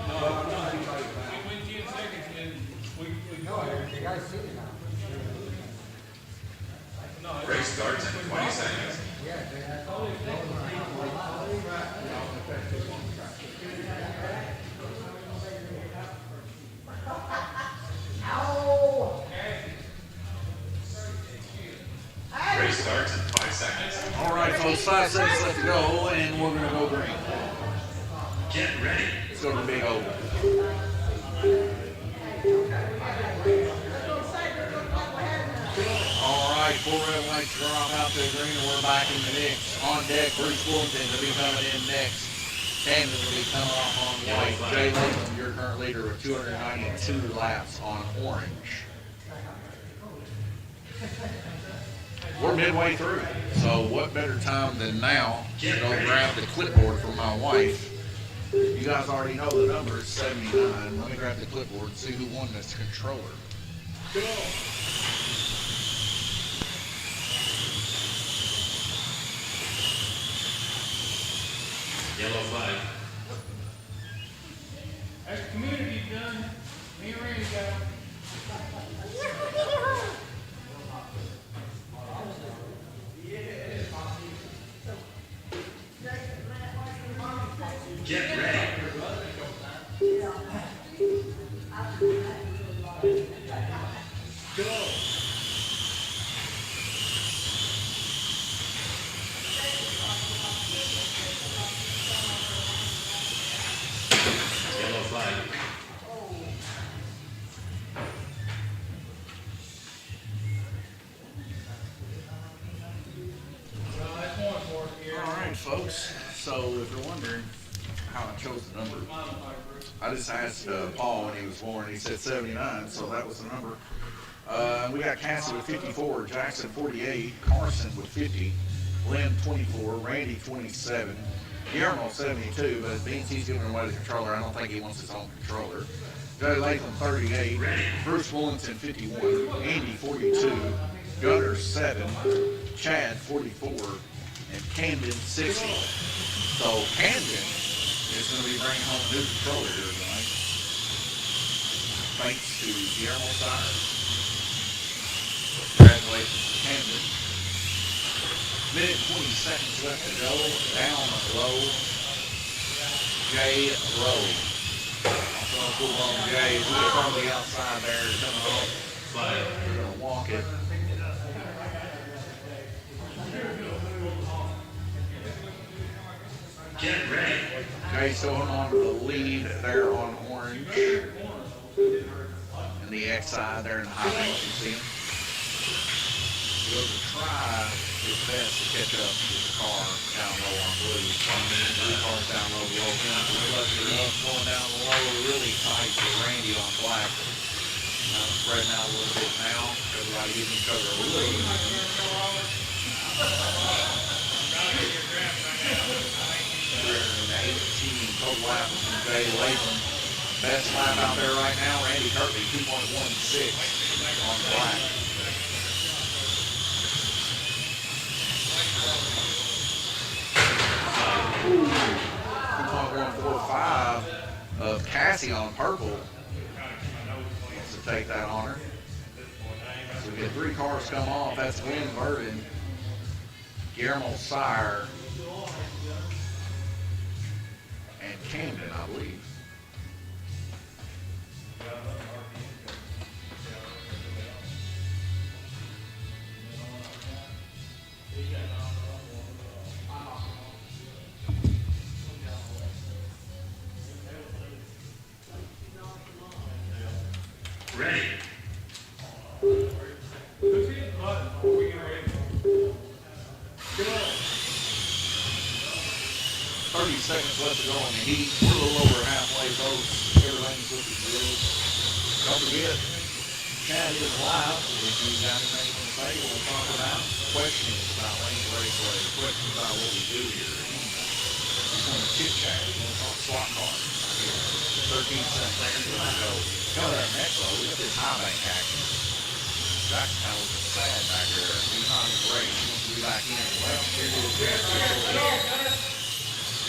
D: No, I'm not. We win 10 seconds and we no, you guys see it now.
B: Race starts in 20 seconds. Race starts in 5 seconds.
A: All right, folks, 5 seconds left to go, and we're going to go green.
B: Get ready.
A: It's going to be big oval. All right, 4 red lights drop out to the green, and we're back in the mix. On deck, Bruce Wilton will be coming in next. Camden will be coming off on white. Jay Latham, your current leader, with 292 laps on orange. We're midway through, so what better time than now to go grab the clipboard from my wife. You guys already know the number is 79. Let me grab the clipboard and see who won this controller.
B: Yellow flag.
D: As the community's done, me and Randy got them.
B: Get ready. Yellow flag.
A: All right, folks. So if you're wondering how I chose the number, I just asked Paul when he was born. He said 79, so that was the number. We got Cassie with 54, Jackson 48, Carson with 50, Lynn 24, Randy 27, Guillermo 72, but it means he's giving away the controller. I don't think he wants his own controller. Jay Latham 38, Bruce Willington 51, Andy 42, Gunner 7, Chad 44, and Camden 60. So Camden is going to be bringing home a new controller here tonight, thanks to Guillermo Sires. Congratulations to Camden. Minute 20 seconds left to go. Down low. Jay Rowe. Also a cool on Jay. He's from the outside there coming off. They're going to walk it.
B: Get ready.
A: Jay still on the lead there on orange. And the X side there in the highlight, you see him. He goes to try his best to catch up to the car down low on blue. 1 minute, 3 cars down low below him. Cluster up, going down low, really tight to Randy on black. Spreading out a little bit now. Everybody getting each other a little bit. 318 total laps from Jay Latham. Best lap out there right now, Randy Kirby, 2.16 on the black. 2.145 of Cassie on purple. Wants to take that honor. So we get 3 cars come off. That's Glenn Burden, Guillermo Sire, and Camden, I believe.
B: Ready.
A: 30 seconds left to go in the heat. We're a little over halfway, folks. Everything's looking good. Don't forget, chat is live. If you got anything you want to say, we'll talk about questions about Lanes Raceway, questions about what we do here. Just want to chit chat. We want to talk slot cars. 13 seconds to go. Coming up next, though, we got this high bank action. Jack's kind of looking sad back there. He's on his race. He wants to be back in. Well, here it is.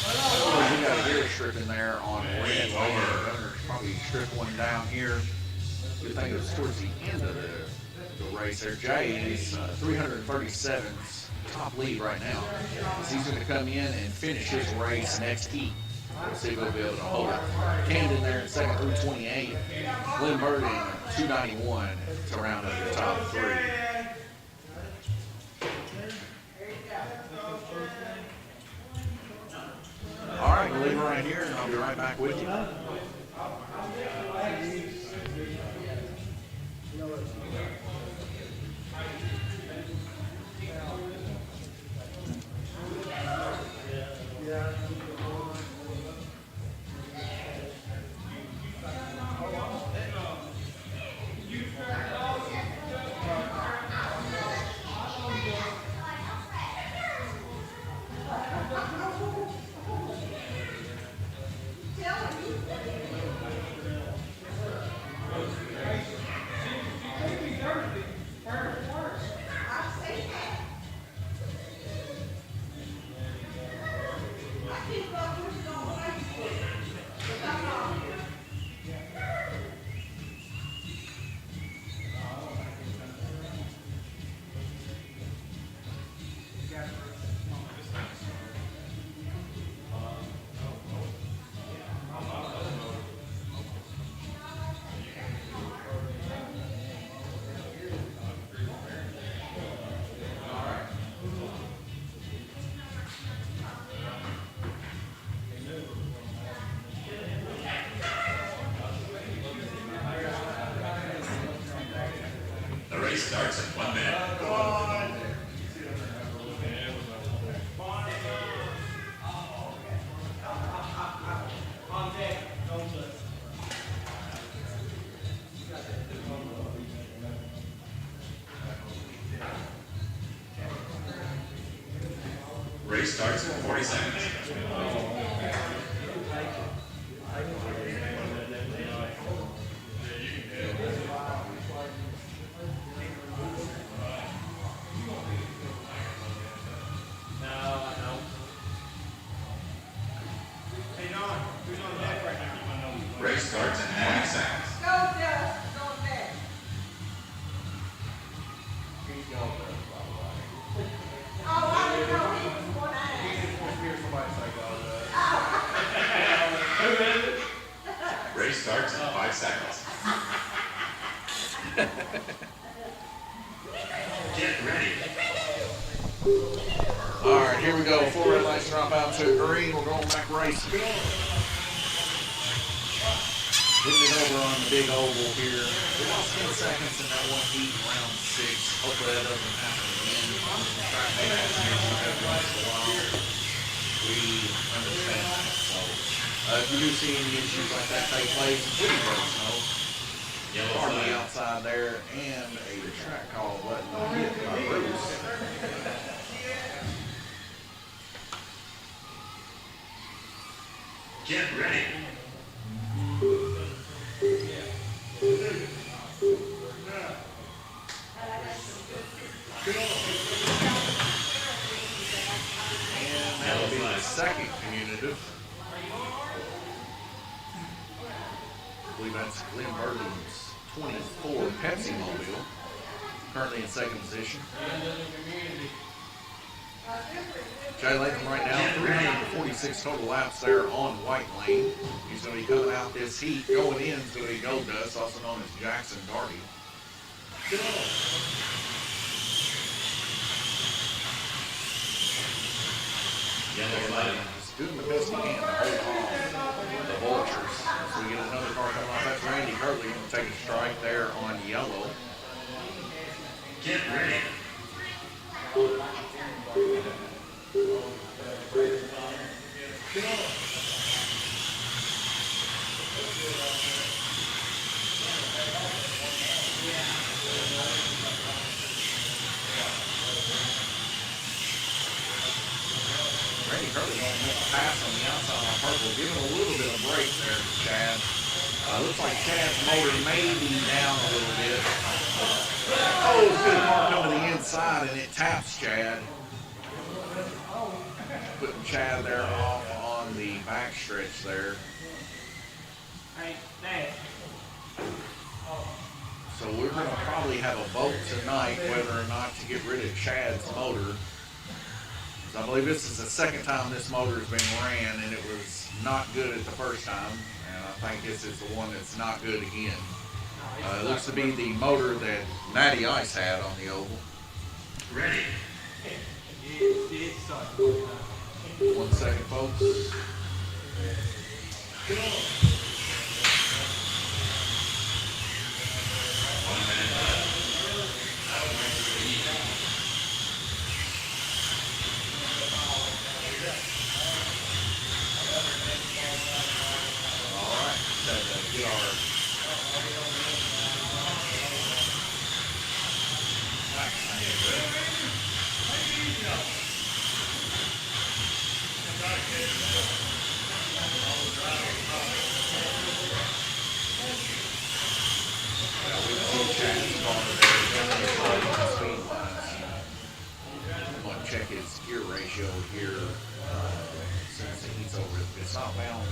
A: We got a gear strip in there on red. Gunner's probably strip one down here. We think it was towards the end of the race there. Jay is 337's top lead right now. So he's going to come in and finish his race next heat. We'll see if he'll be able to hold it. Camden there in second through 28. Glenn Burden 291 to round up the top 3. All right, we'll leave it right here, and I'll be right back with you.
B: The race starts in 1 minute. Race starts in 40 seconds. Race starts in 20 seconds. Race starts in 5 seconds. Get ready.
A: All right, here we go. 4 red lights drop out to green. We're going back racing. Hitting it over on the big oval here. We lost 10 seconds in that one heat in round 6. Hopefully that doesn't happen again. Try to make that change every once in a while. We understand that. So if you do see any issues like that take place, please let us know. car to the outside there, and a track call button hit by Bruce.
B: Get ready.
A: And that'll be the second commutative. I believe that's Glenn Burton's 24 Pepsi Mobile, currently in second position. Jay Latham right now, 346 total laps there on white lane. He's going to be coming out this heat. Going in is going to be Gold Dust, also known as Jackson Darty. Jay Latham is doing the best he can to hold on the Vultures. So we get another car coming off. That's Randy Kirtley going to take a strike there on yellow.
B: Get ready.
A: Randy Kirtley going to make a pass on the outside on purple, giving a little bit of break there to Chad. Looks like Chad's motor may be down a little bit. Oh, it's good car coming to the inside, and it taps Chad. Putting Chad there off on the back stretch there. So we're going to probably have a vote tonight whether or not to get rid of Chad's motor. I believe this is the second time this motor has been ran, and it was not good at the first time. And I think this is the one that's not good again. It looks to be the motor that Matty Ice had on the oval.
B: Ready.
A: 1 second, folks.
B: Go. 1 minute left.
A: All right, get our I'm going to check his gear ratio here since he's over. It's not bound.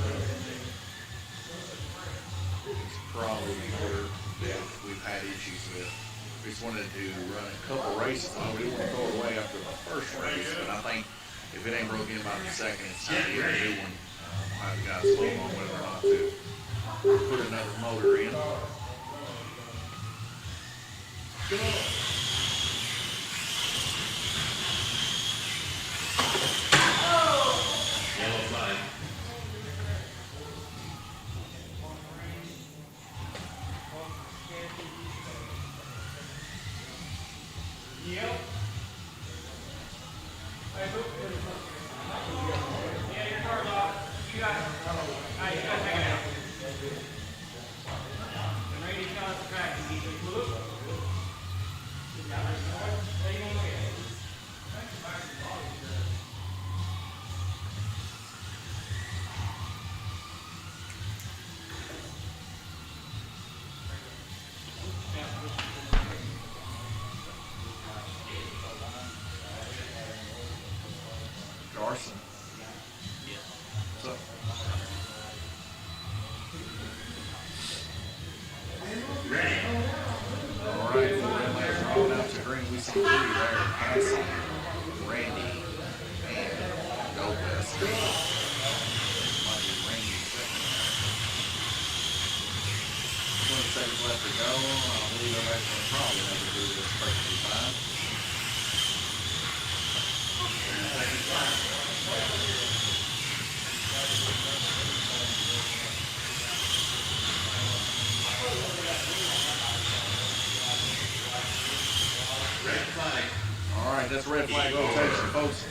A: It's probably where that we've had issues with. We just wanted to run a couple races. We didn't want to throw it away after the first race, but I think if it ain't broken by the second, it's time to get a new one. We'll have the guys vote on whether or not to put another motor in. Go.
B: Yellow flag.
A: Carson. What's up?
B: Ready.
A: All right, the red lights are rolling out to green. We see three there. Cassie, Randy, and Goldust. Might be Randy second there. 20 seconds left to go. I believe I'm actually probably have to do this perfectly fine.
B: Red flag.
A: All right, that's red flag rotation, folks.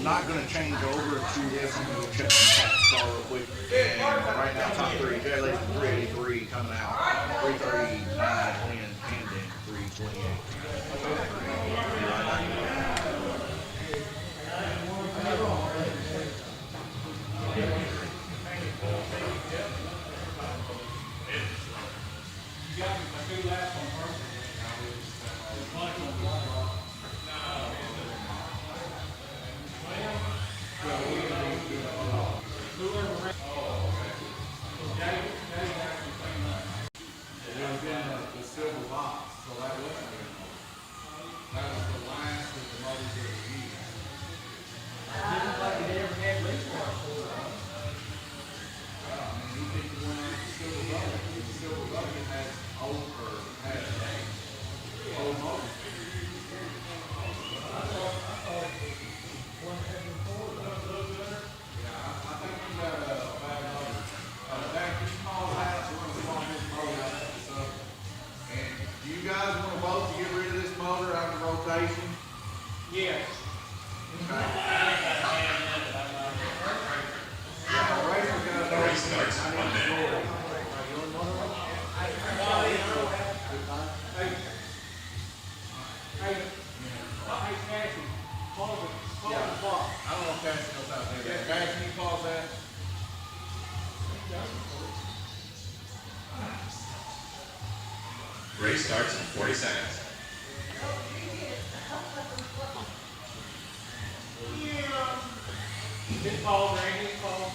A: Not going to change over to this. I'm going to go check the stats car real quick. And right now, top three, Jay Latham 383 coming out. 3:39, 10, and then 3:28.
D: The silver box, so that wasn't good. That was the last of the motors that we used. Didn't like it ever had race cars for it. I mean, he picked the one out of the silver bucket. The silver bucket has old motors. Yeah, I think you got a bad motor. Back in Paul's house, we're going to swap this motor out and stuff. And do you guys want to vote to get rid of this motor out of rotation? Yes. Okay. Yeah, the racer's got to
B: Race starts in 1 minute.
D: I don't know if Cassie knows how to do that. Guys, can you pause that?
B: Race starts in 40 seconds.
D: His call, Randy, his call.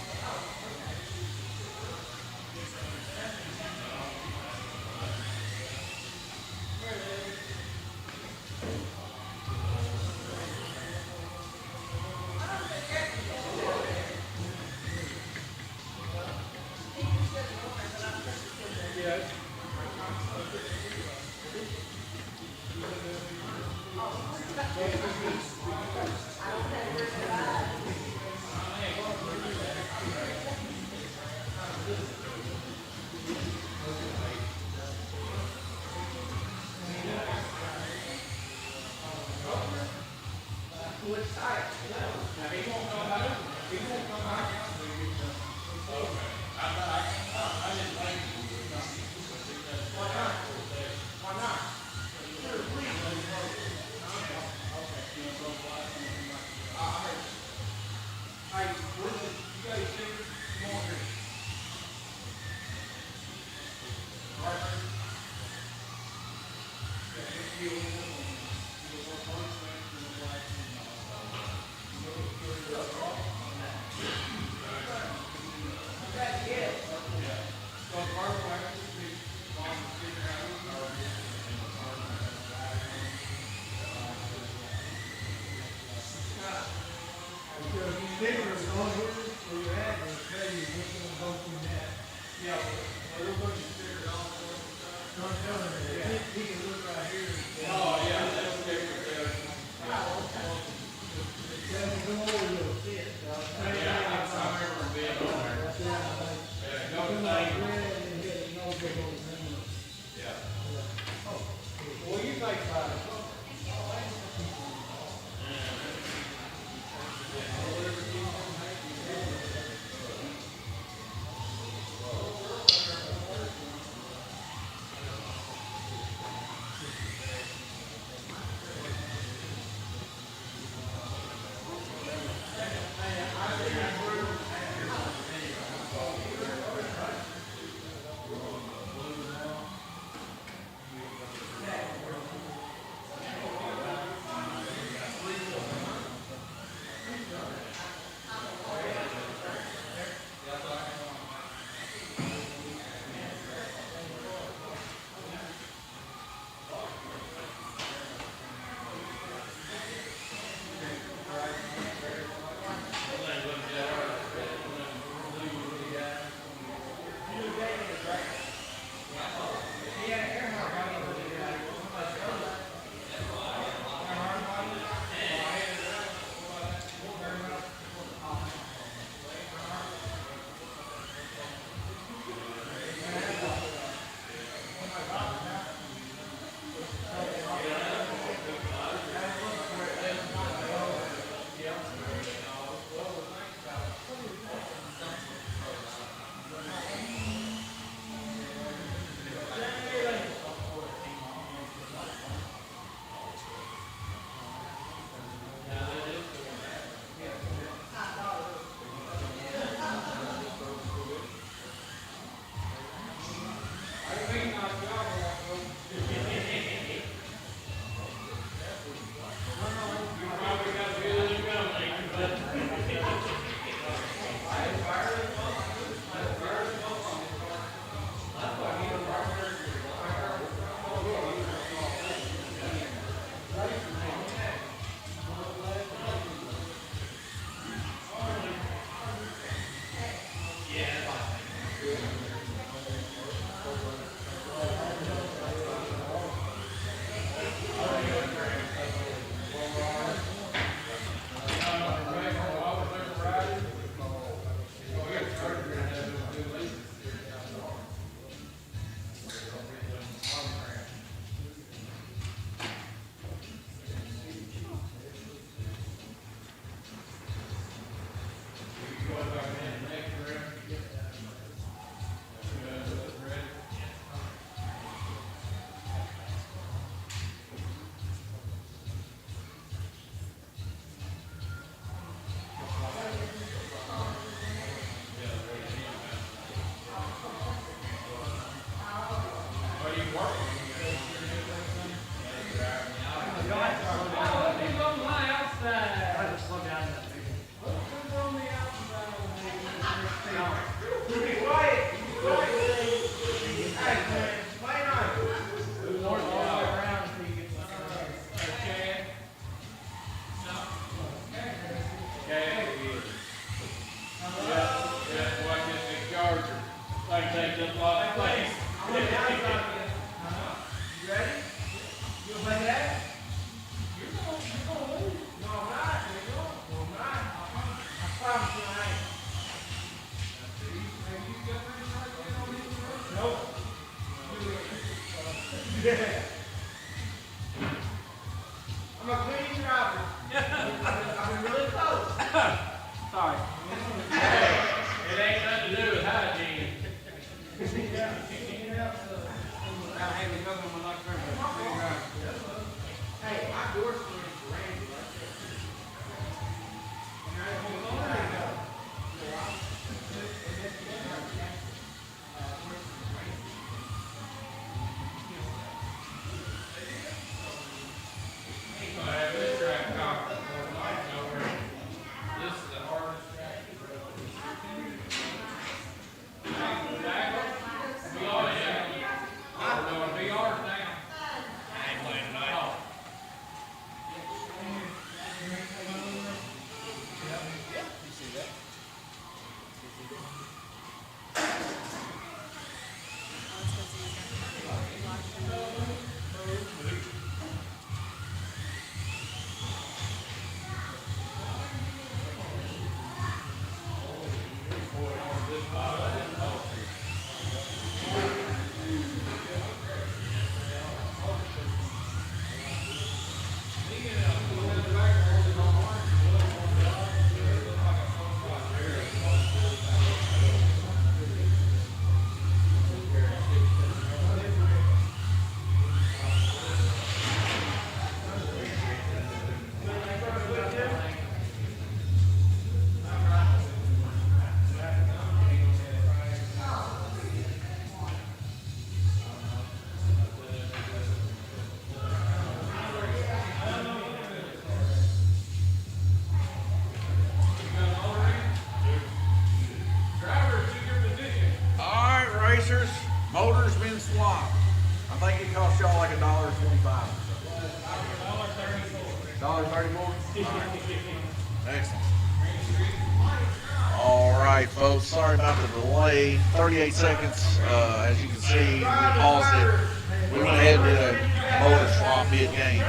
D: Charger. Like that, just like place. You ready? You play that? You're gonna lose. No, I'm not. No, I'm not. I promise you I ain't. Nope. I'm a clean driver. I've been really close. Sorry. It ain't nothing to do with hygiene. Hey, my door's clean for Randy right motor's been swapped. I think it cost y'all like $1.25. $1.34. Excellent. All right, folks. Sorry about the delay. 38 seconds. As you can see, we paused it. We went ahead and did a motor swap mid-game.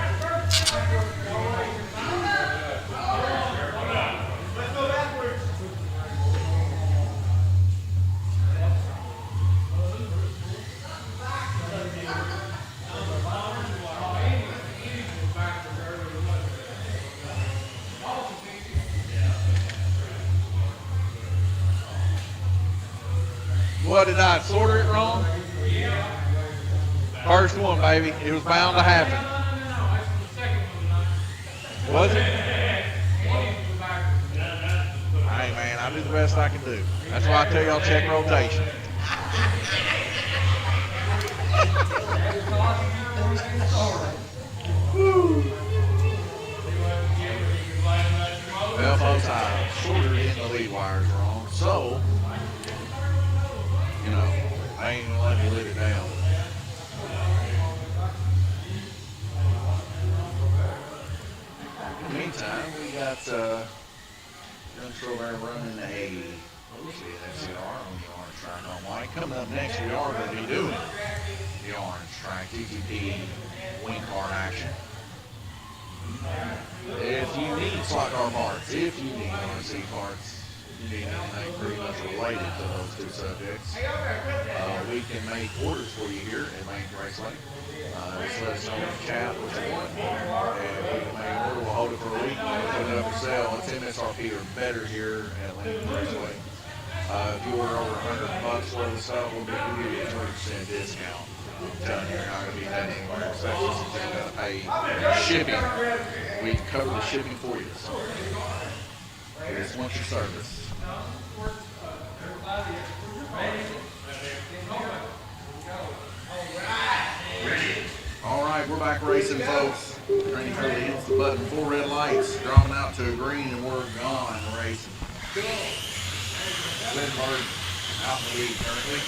D: What, did I sorter it wrong? First one, baby. It was bound to happen. Was it? Hey, man, I do the best I can do. That's why I tell y'all check rotation. Well, folks, I sorted in the lead wires wrong, so you know, I ain't gonna let me leave it down. In the meantime, we got Strawberry running a FCR on the orange track on white. Coming up next, we are going to be doing the orange track TTP wing card action. If you need slot car parts, if you need RC parts, you need anything pretty much related to those two subjects, we can make orders for you here at Lane Raceway. Just let us know in the chat what you want, and we can make an order. We'll hold it for a week, and we'll put it up for sale. It's MSRP or better here at Lane Raceway. If you order over $100 worth of stuff, we'll give you a 20% discount. I'm telling you, you're not going to be that anywhere, especially since you're going to pay shipping. We cover the shipping for you, so we just want your service. All right, we're back racing, folks. Randy Curley hits the button. 4 red lights, dropping out to a green, and we're gone racing. Lindbergh out in the lead currently.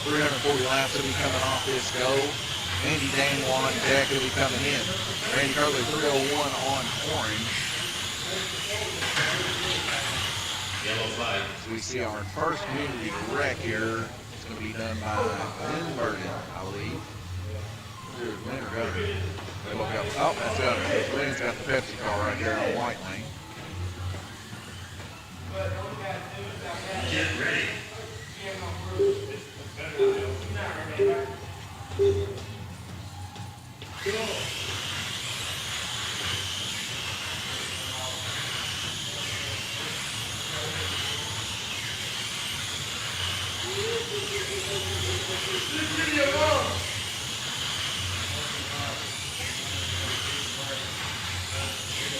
D: 340 laps will be coming off this go. Andy Danwan Jack will be coming in. Randy Curley 301 on orange.
B: Yellow flag.
A: So we see our first community wreck here. It's going to be done by Glenn Burden, I believe. There's Glenn or Gunner. They both got, oh, that's Gunner. Glenn's got the Pepsi car right there on white lane.
B: Get ready.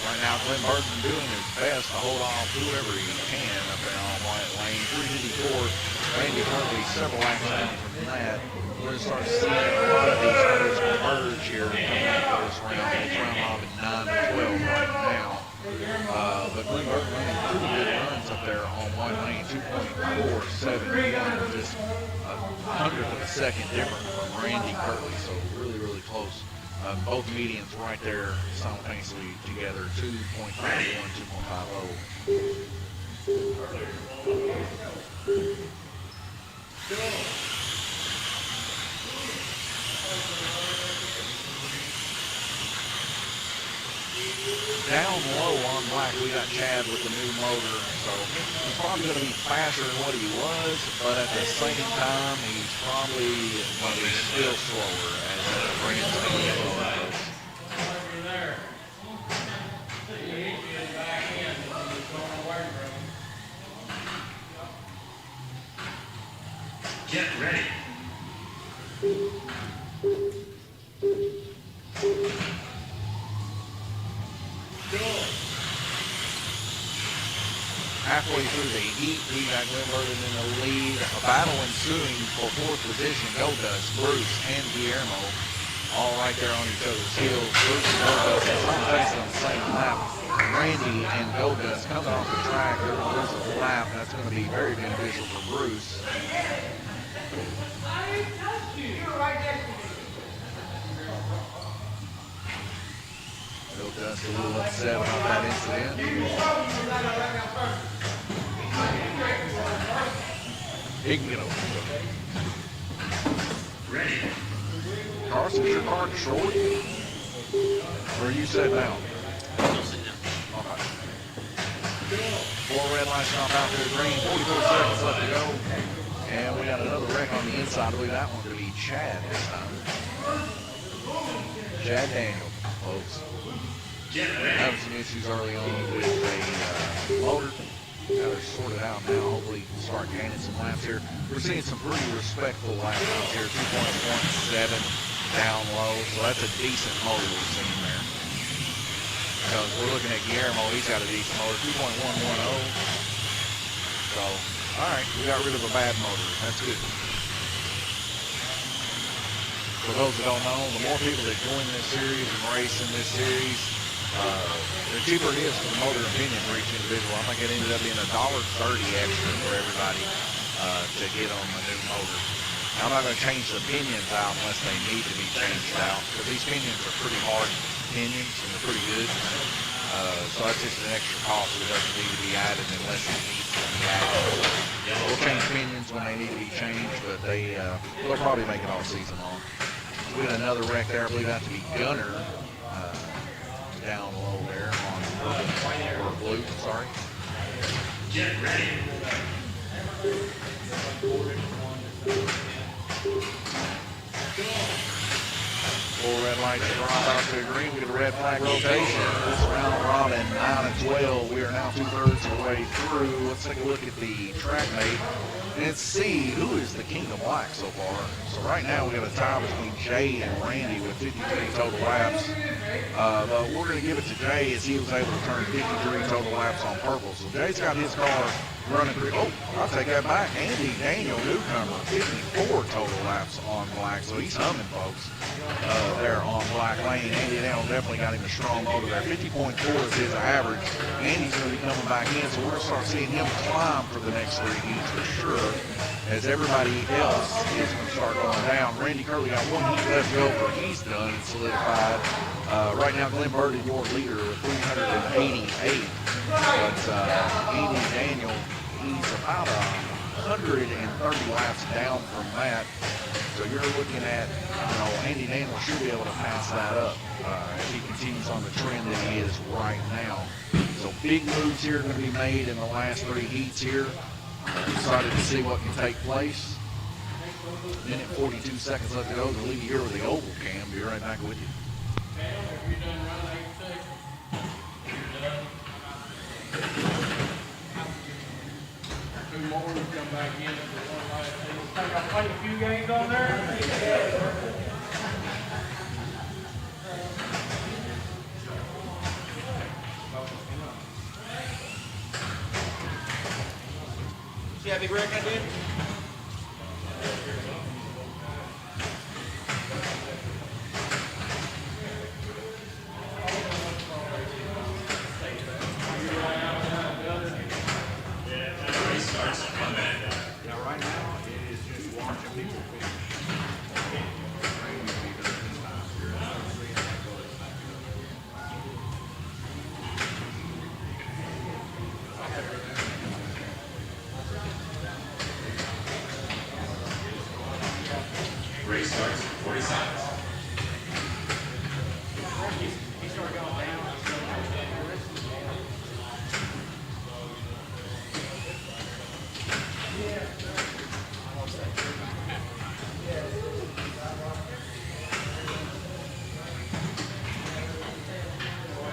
A: Right now, Glenn Burton doing his best to hold off whoever he can up there on white lane. 354, Randy Harvey several laps down from that. We're going to start seeing a lot of these cars converge here coming up for this round. It's round robin 9 to 12 right now. But Glenn Burton running pretty good runs up there on white lane, 2.471, just a hundredth of a second different from Randy Kirtley, so really, really close. Both medians right there simultaneously together, 2.51, 2.50. Down low on black, we got Chad with the new motor, so he's probably going to be faster than what he was, but at the same time, he's probably going to be still slower as it brings the yellow.
B: Get ready.
A: Halfway through the heat, we got Glenn Burden in the lead. A battle ensuing for fourth position. Goldust, Bruce, and Guillermo all right there on each other's heels. Bruce and Goldust simultaneously on the same lap. Randy and Goldust coming off the track. They're going to lose a lap. That's going to be very beneficial for Bruce. Goldust a little upset about that incident. He can get over.
B: Ready.
A: Carson, is your car short? Or are you sitting down? Okay. 4 red lights off out there, green, 44 seconds left to go. And we got another wreck on the inside. I believe that one could be Chad this time. Chad Daniel, folks. Having some issues early on with the motor. Got her sorted out now. Hopefully start gaining some laps here. We're seeing some pretty respectful lap times here. 2.17 down low. So that's a decent motor we're seeing there. Because we're looking at Guillermo. He's got a decent motor. 2.110. So, all right. We got rid of a bad motor. That's good. For those that don't know, the more people that join this series and race in this series, the cheaper it is for the motor opinion for each individual. I think it ended up being $1.30 extra for everybody to get on the new motor. Now, I'm not going to change the pinions out unless they need to be changed out, because these pinions are pretty hard pinions and they're pretty good. So that's just an extra cost that doesn't need to be added unless it needs to be added. We'll change pinions when they need to be changed, but they'll probably make it all season long. We had another wreck there. I believe that to be Gunner. Down low there on purple, or blue, sorry.
B: Get ready.
A: Four red lights to drop out to green. We get a red flag rotation. This round robin 9 and 12. We are now 2/3 of the way through. Let's take a look at the track mate and see who is the king of black so far. So right now we got a tie between Jay and Randy with 53 total laps. But we're going to give it to Jay as he was able to turn 53 total laps on purple. So Jay's got his car running through. Oh, I'll take that back. Andy Daniel, newcomer, 54 total laps on black. So he's humming, folks, there on black lane. Andy Daniel definitely got him a strong motor there. 50.4 is his average. Andy's going to be coming back in, so we're going to start seeing him climb for the next 3 heats for sure, as everybody else is going to start going down. Randy Curley got 1 heat left to go, but he's done and solidified. Right now, Glenn Burden, your leader, with 388. Andy Daniel, he's about 130 laps down from that. So you're looking at, Andy Daniel should be able to pass that up if he continues on the trend that he is right now. So big moves here going to be made in the last 3 heats here. Excited to see what can take place. Minute 42 seconds left to go. The lead here with the oval cam. Be right back with you.
D: Two more will come back in for one last thing. I played a few games on there. See how big wreck I did?
B: Race starts in 40 seconds.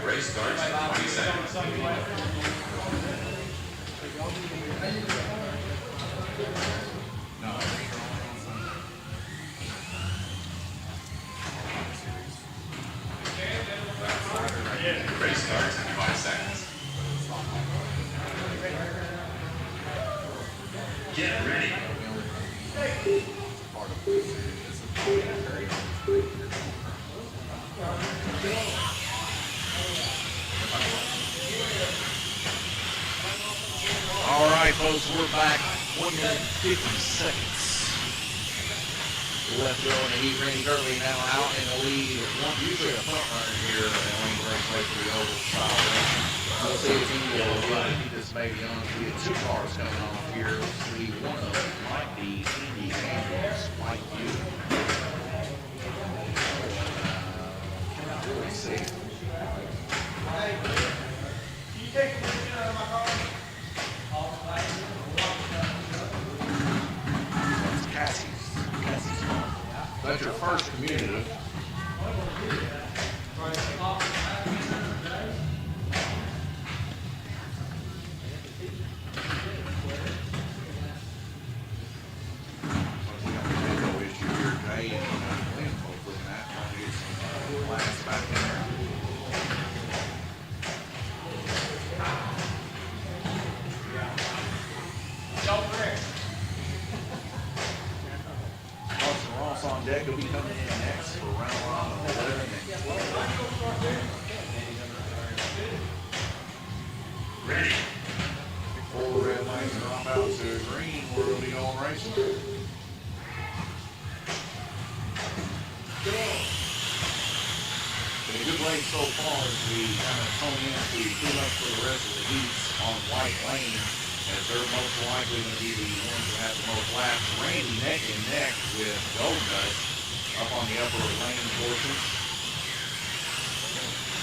B: Race starts in 20 seconds. Race starts in 5 seconds. Get ready.
A: All right, folks, we're back. 1 minute 50 seconds left to go in the heat. Randy Gurley now out in the lead. Usually a front runner here in Lane Raceway for the oval style race. We'll see if he will keep this baby on. We have 2 cars coming off here. See, one of them might be Andy Daniels, like you. Cannot really see.
D: Hey, can you take the vision out of my car?
A: That's Cassie's car. That's your first commutative. On deck, will be coming in next for round 11 and 12.
B: Ready.
A: 4 red lanes drop out to green where we'll be going racing. Been a good race so far as we kind of hone in to tune up for the rest of the heats on white lane, as they're most likely going to be the ones that have the most laps. Randy neck and neck with Gold Dust up on the upper lane portion.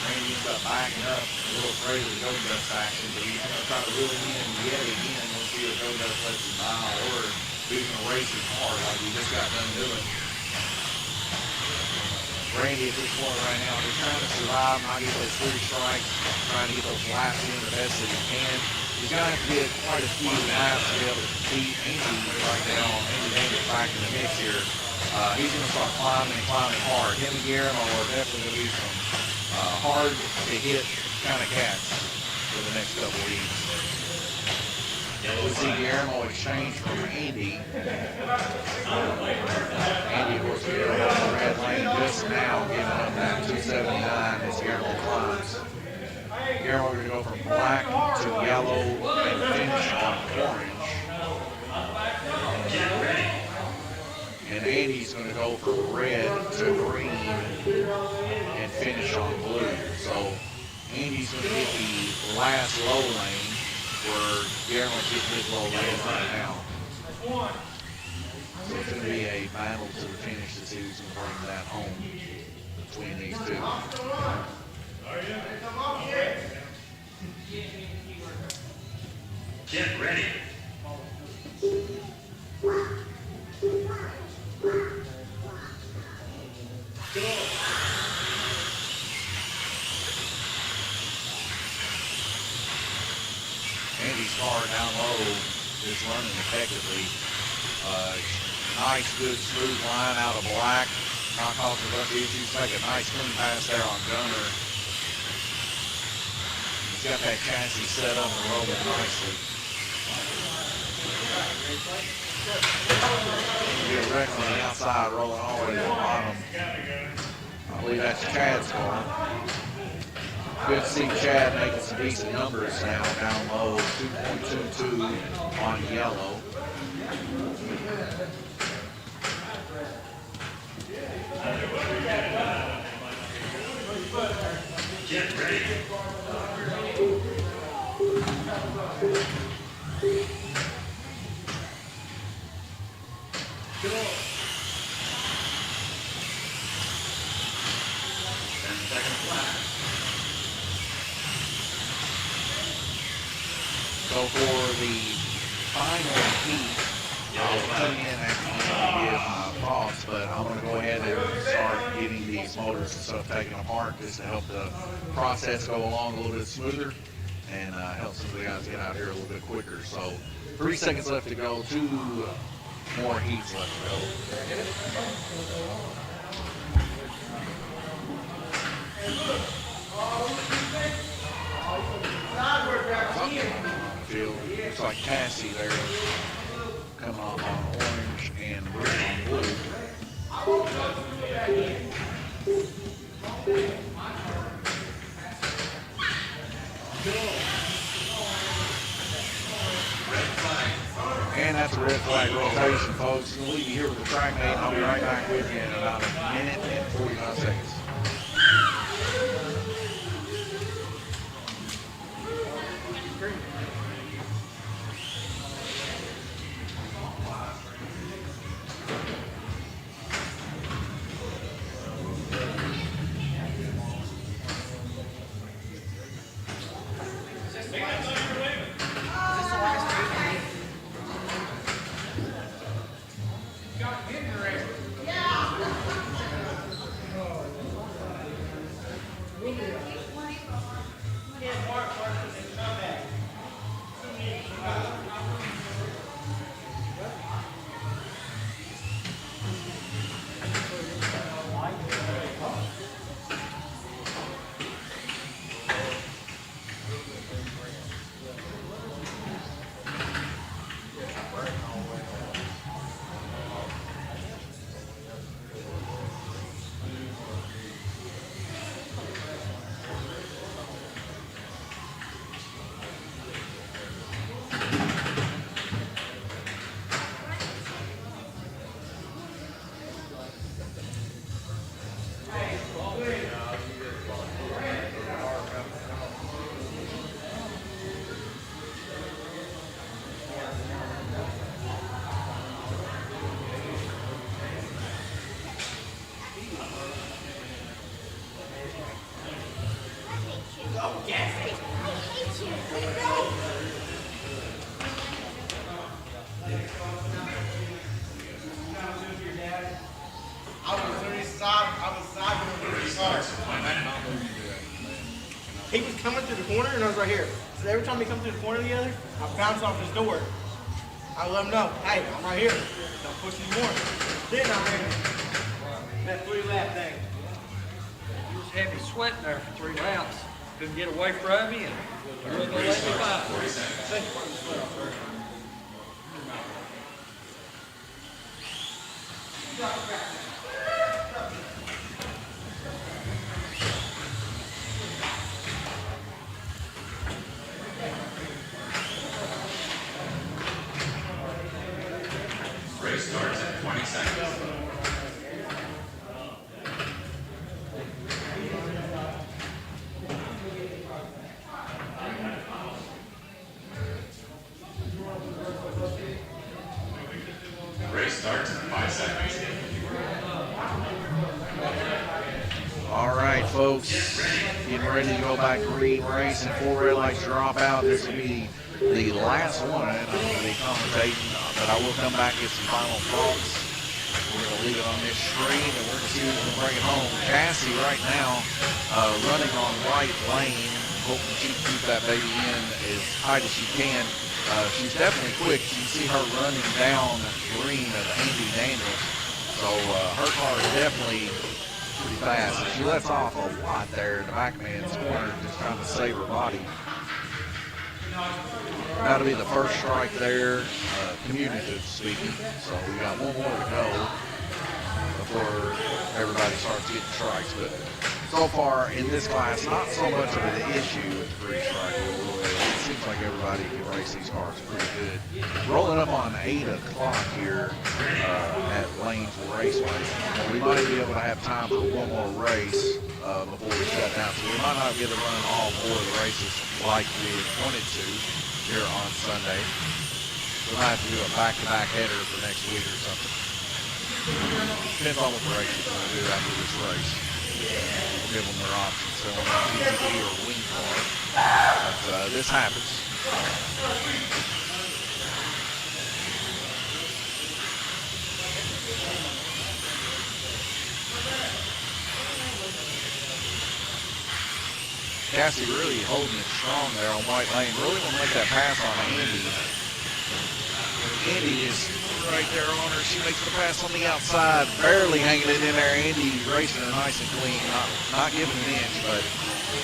A: Randy ends up backing up a little afraid of the Gold Dust action, but he's going to try to reel him in yet again. We'll see if Gold Dust lets him by, or if he's going to race him hard like he just got done doing. Randy at this point right now, he's trying to survive, not get those 3 strikes, trying to get those laps in the best that he can. He's going to have to get quite a few laps to be able to compete. Andy right now, Andy Daniels back in the mix here. He's going to start climbing hard. Him and Guillermo are definitely going to be some hard to hit kind of cats for the next couple of weeks. We'll see Guillermo exchange from Andy. Andy, of course, Guillermo has the red lane just now, giving up that 279 as Guillermo climbs. Guillermo going to go from black to yellow and finish on orange. And Andy's going to go from red to green and finish on blue. So Andy's going to get the last low lane where Garrett's getting his low lane right now. So it's going to be a battle to the finish to see who's going to bring that home between these two.
B: Get ready.
A: Andy's car down low is running effectively. Nice, good, smooth line out of black. Not causing much issues. Make a nice clean pass there on Gunner. He's got that chassis set up and rolling nicely. Get wrecked on the outside, rolling all the way to the bottom. I believe that's Chad's car. Good to see Chad making some decent numbers now, down low, 2.22 on yellow.
B: Get ready.
A: So for the final heat, I'll tune in after you give thoughts, but I'm going to go ahead and start getting these motors and stuff taken apart just to help the process go along a little bit smoother and help some of the guys get out here a little bit quicker. So 3 seconds left to go, 2 more heats left to go. Field. Looks like Cassie there coming off on orange and blue on blue. And that's a red flag rotation, folks. We'll leave you here with the track mate. I'll be right back with you in about a minute and 45 seconds.
E: He was coming through the corner and I was right here. So every time he comes through the corner together, I bounce off his door. I let him know, hey, I'm right here. Don't push anymore. Then I ran that 3-lap thing.
F: He was heavy sweating there for 3 laps. Couldn't get away from me and really gonna let me by.
B: Race starts in 20 seconds. Race starts in 5 seconds.
A: All right, folks, getting ready to go back green race and 4 red lights drop out. This will be the last one. I'm going to be commentating, but I will come back and get some final thoughts. We're going to leave it on this screen, and we're going to see who's going to bring it home. Cassie right now running on right lane, hoping she can keep that baby in as tight as she can. She's definitely quick. You can see her running down green of Andy Daniels. So her car is definitely pretty fast. She lets off a lot there in the back man's corner, just trying to save her body. That'll be the first strike there, commutative speaking. So we got one more to go before everybody starts getting strikes. But so far in this class, not so much of an issue with the free strike rule. It seems like everybody can race these cars pretty good. Rolling up on 8 o'clock here at Lanes Raceway. We might be able to have time for one more race before we shut down. So we might not get to run all 4 of the races like we wanted to here on Sunday. We might have to do a back-to-back header for next week or something. Depends on what the race is going to do after this race. We'll give them their options. They want an GTP or a wing car. But this happens. Cassie really holding it strong there on white lane. Really want to make that pass on Andy. Andy is right there on her. She makes the pass on the outside, barely hanging it in there. Andy racing her nice and clean, not giving an inch, but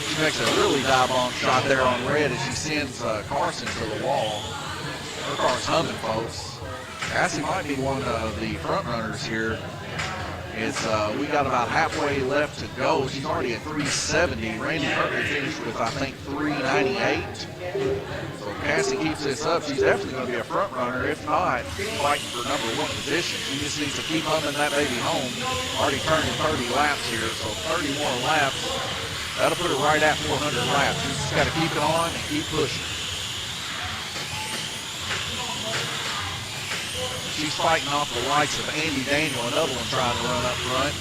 A: she makes a really dive-bomb shot there on red as she sends Carson to the wall. Her car's humming, folks. Cassie might be one of the front runners here. We got about halfway left to go. She's already at 370. Randy Kirkley finished with, I think, 398. So if Cassie keeps this up, she's definitely going to be a front runner. If not, fighting for number 1 position. She just needs to keep humming that baby home. Already turning 30 laps here, so 30 more laps. That'll put her right at 400 laps. She's just got to keep it on and keep pushing. She's fighting off the likes of Andy Daniel, another one trying to run up front.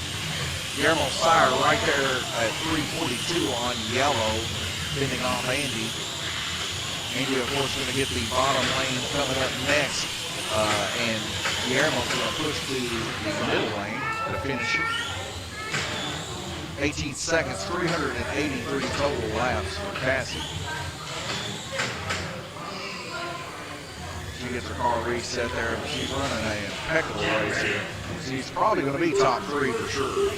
A: Guillermo Sire right there at 342 on yellow, fending off Andy. Andy, of course, going to get the bottom lane coming up next, and Guillermo's going to push to the middle lane to finish it. 18 seconds, 383 total laps for Cassie. She gets her car reset there, but she's running an impeccable race here. She's probably going to be top 3 for sure.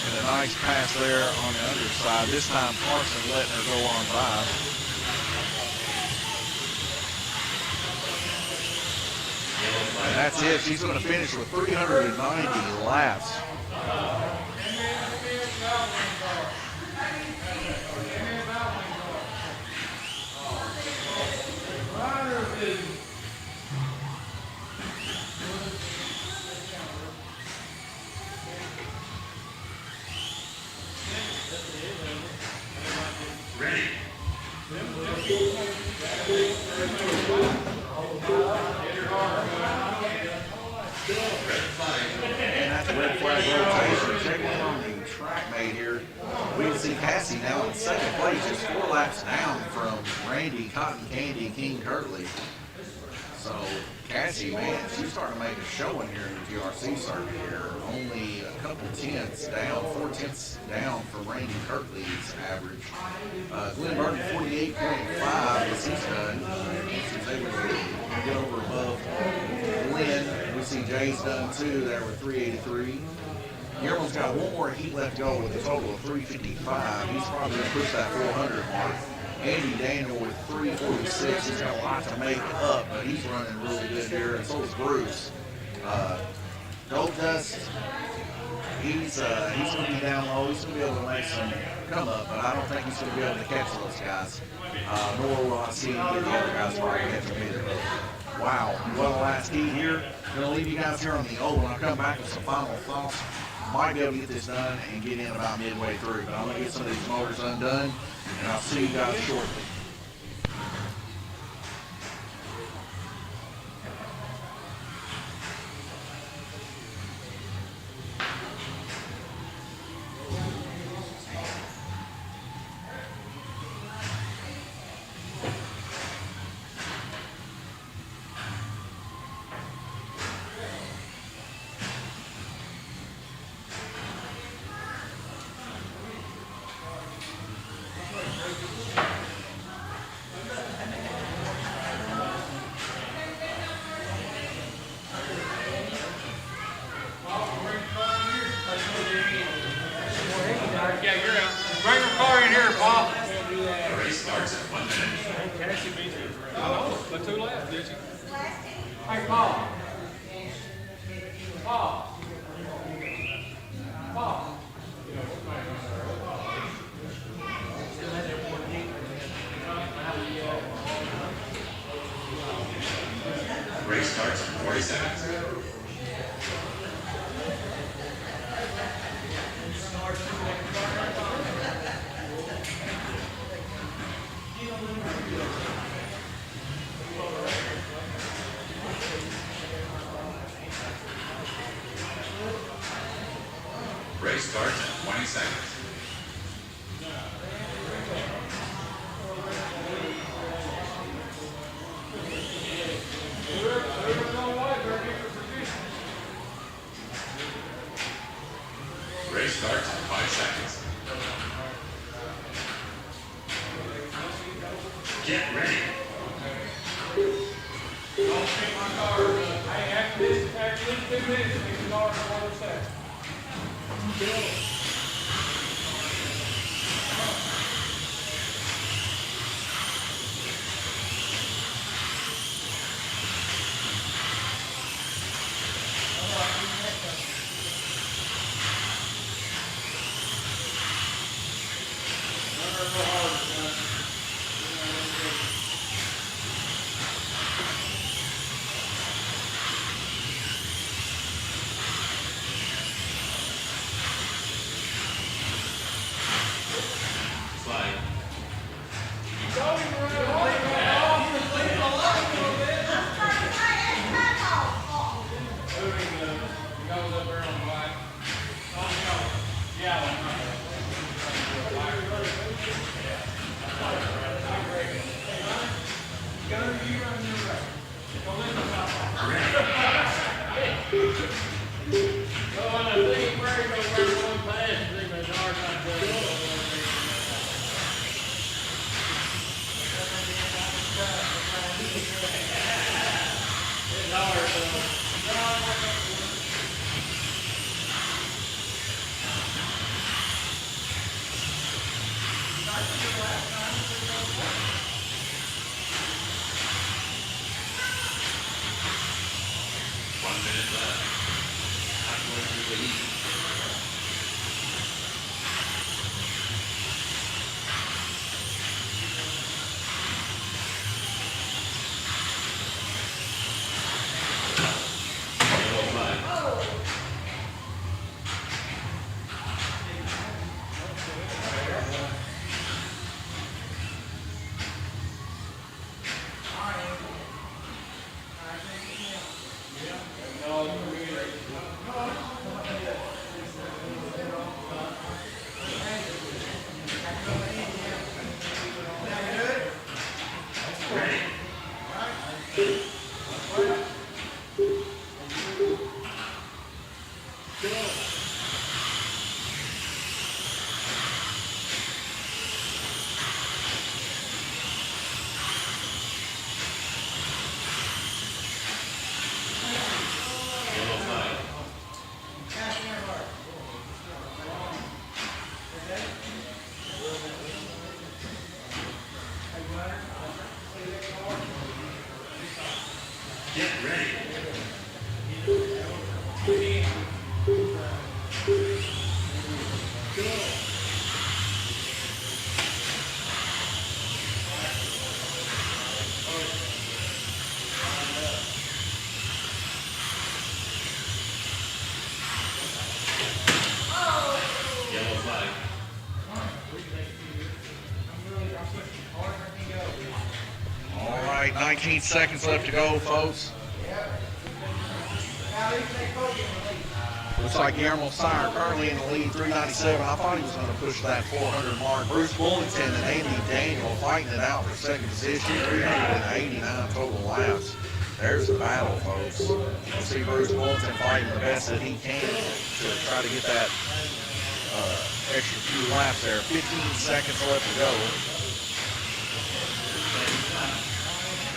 A: And a nice pass there on the underside. This time Carson letting her go on by. And that's it. She's going to finish with 390 laps.
B: Ready.
A: And that's a red flag rotation. Checking in on the track mate here. We can see Cassie now in second place, just 4 laps down from Randy Cotton Candy King Kirkley. So Cassie, man, she's starting to make a showing here in the GRC circuit here. Only a couple tenths down, 4 tenths down from Randy Kirkley's average. Glenn Burton 48.5 as he's done. She's able to get over above Glenn. We see Jay's done too there with 383. Guillermo's got one more heat left to go with a total of 355. He's probably going to push that 400 mark. Andy Daniel with 346. He's got a lot to make up, but he's running really good here, and so is Bruce. Gold Dust, he's going to be down low. He's going to be able to make some come up, but I don't think he's going to be able to catch those guys. Nor will I see any of the other guys probably catch them either. Wow, what a last heat here. Gonna leave you guys here on the O when I come back with some final thoughts. Might be able to get this done and get in about midway through, but I'm gonna get some of these motors undone, and I'll see you guys shortly.
F: Yeah, you're out. Bring your car in here, Paul.
B: The race starts in 1 minute.
F: I know, but 2 left, did you? Hey, Paul. Paul. Paul.
B: Race starts in 40 seconds. Race starts in 20 seconds. Race starts in 5 seconds. Get ready.
F: Don't take my car. Hey, after these 2 minutes, take the car for 1 second.
B: Slide.
A: right, 19 seconds left to go, folks. Looks like Guillermo Sire currently in the lead, 397. I thought he was going to push that 400 mark. Bruce Bullington and Andy Daniel fighting it out for second position, 389 total laps. There's the battle, folks. You'll see Bruce Bullington fighting the best that he can to try to get that extra few laps there. 15 seconds left to go.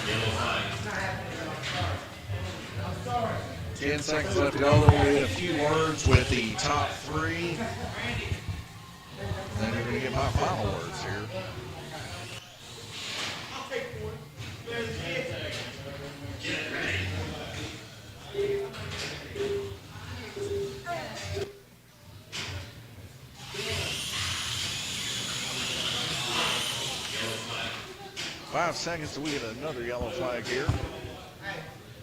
B: Yellow flag.
A: 10 seconds left to go. We'll get a few words with the top three. Then you're going to get my final words here.
B: Get ready.
A: 5 seconds till we get another yellow flag here.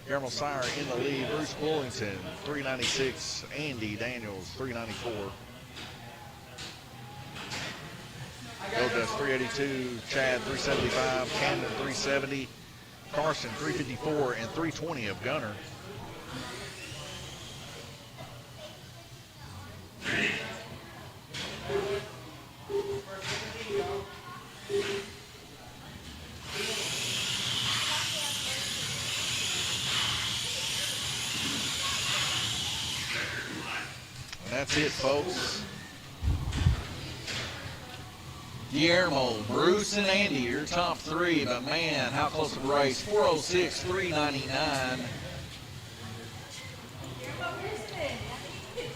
A: Guillermo Sire in the lead. Bruce Bullington, 396. Andy Daniels, 394. Goldust, 382. Chad, 375. Camden, 370. Carson, 354. And 320 of Gunner. That's it, folks. Guillermo, Bruce, and Andy, your top three. But man, how close of a race. 406, 399.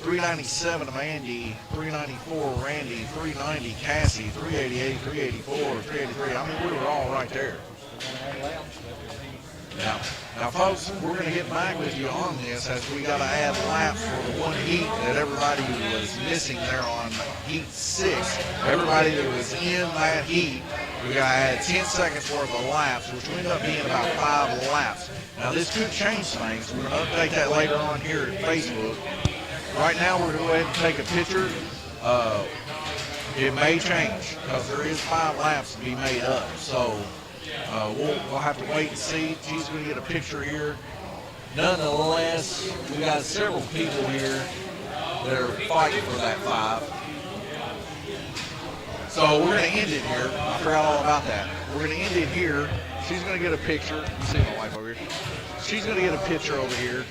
A: 397 of Andy, 394 Randy, 390 Cassie, 388, 384, 383. I mean, we were all right there. Now, folks, we're going to get back with you on this as we got to add laps for the one heat that everybody was missing there on heat 6. Everybody that was in that heat, we got to add 10 seconds worth of laps, which will end up being about 5 laps. Now, this could change things. We're going to update that later on here at Facebook. Right now, we're going to go ahead and take a picture. It may change because there is 5 laps to be made up. So we'll have to wait and see. She's going to get a picture here. Nonetheless, we got several people here that are fighting for that 5. So we're going to end it here. I forgot all about that. We're going to end it here. She's going to get a picture. You see my wife over here. She's going to get a picture over here.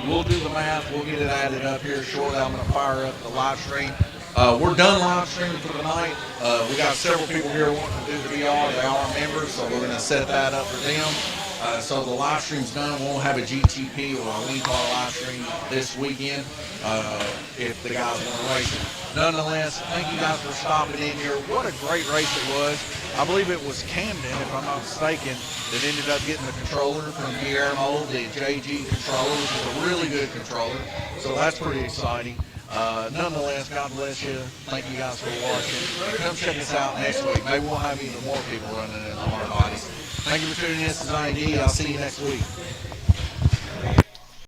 A: We'll do the math. We'll get it added up here shortly. I'm going to fire up the live stream. We're done live streaming for the night. We got several people here wanting to do the VR. They are members, so we're going to set that up for them. So the live stream's done. We'll have a GTP or a lead car live stream this weekend if the guys want to race it. Nonetheless, thank you guys for stopping in here. What a great race it was. I believe it was Camden, if I'm not mistaken, that ended up getting the controller from Guillermo, the JG controller, which is a really good controller. So that's pretty exciting. Nonetheless, God bless you. Thank you guys for watching. Come check us out next week. Maybe we'll have even more people running in the hard bodies. Thank you for tuning in. This is ID. I'll see you next week.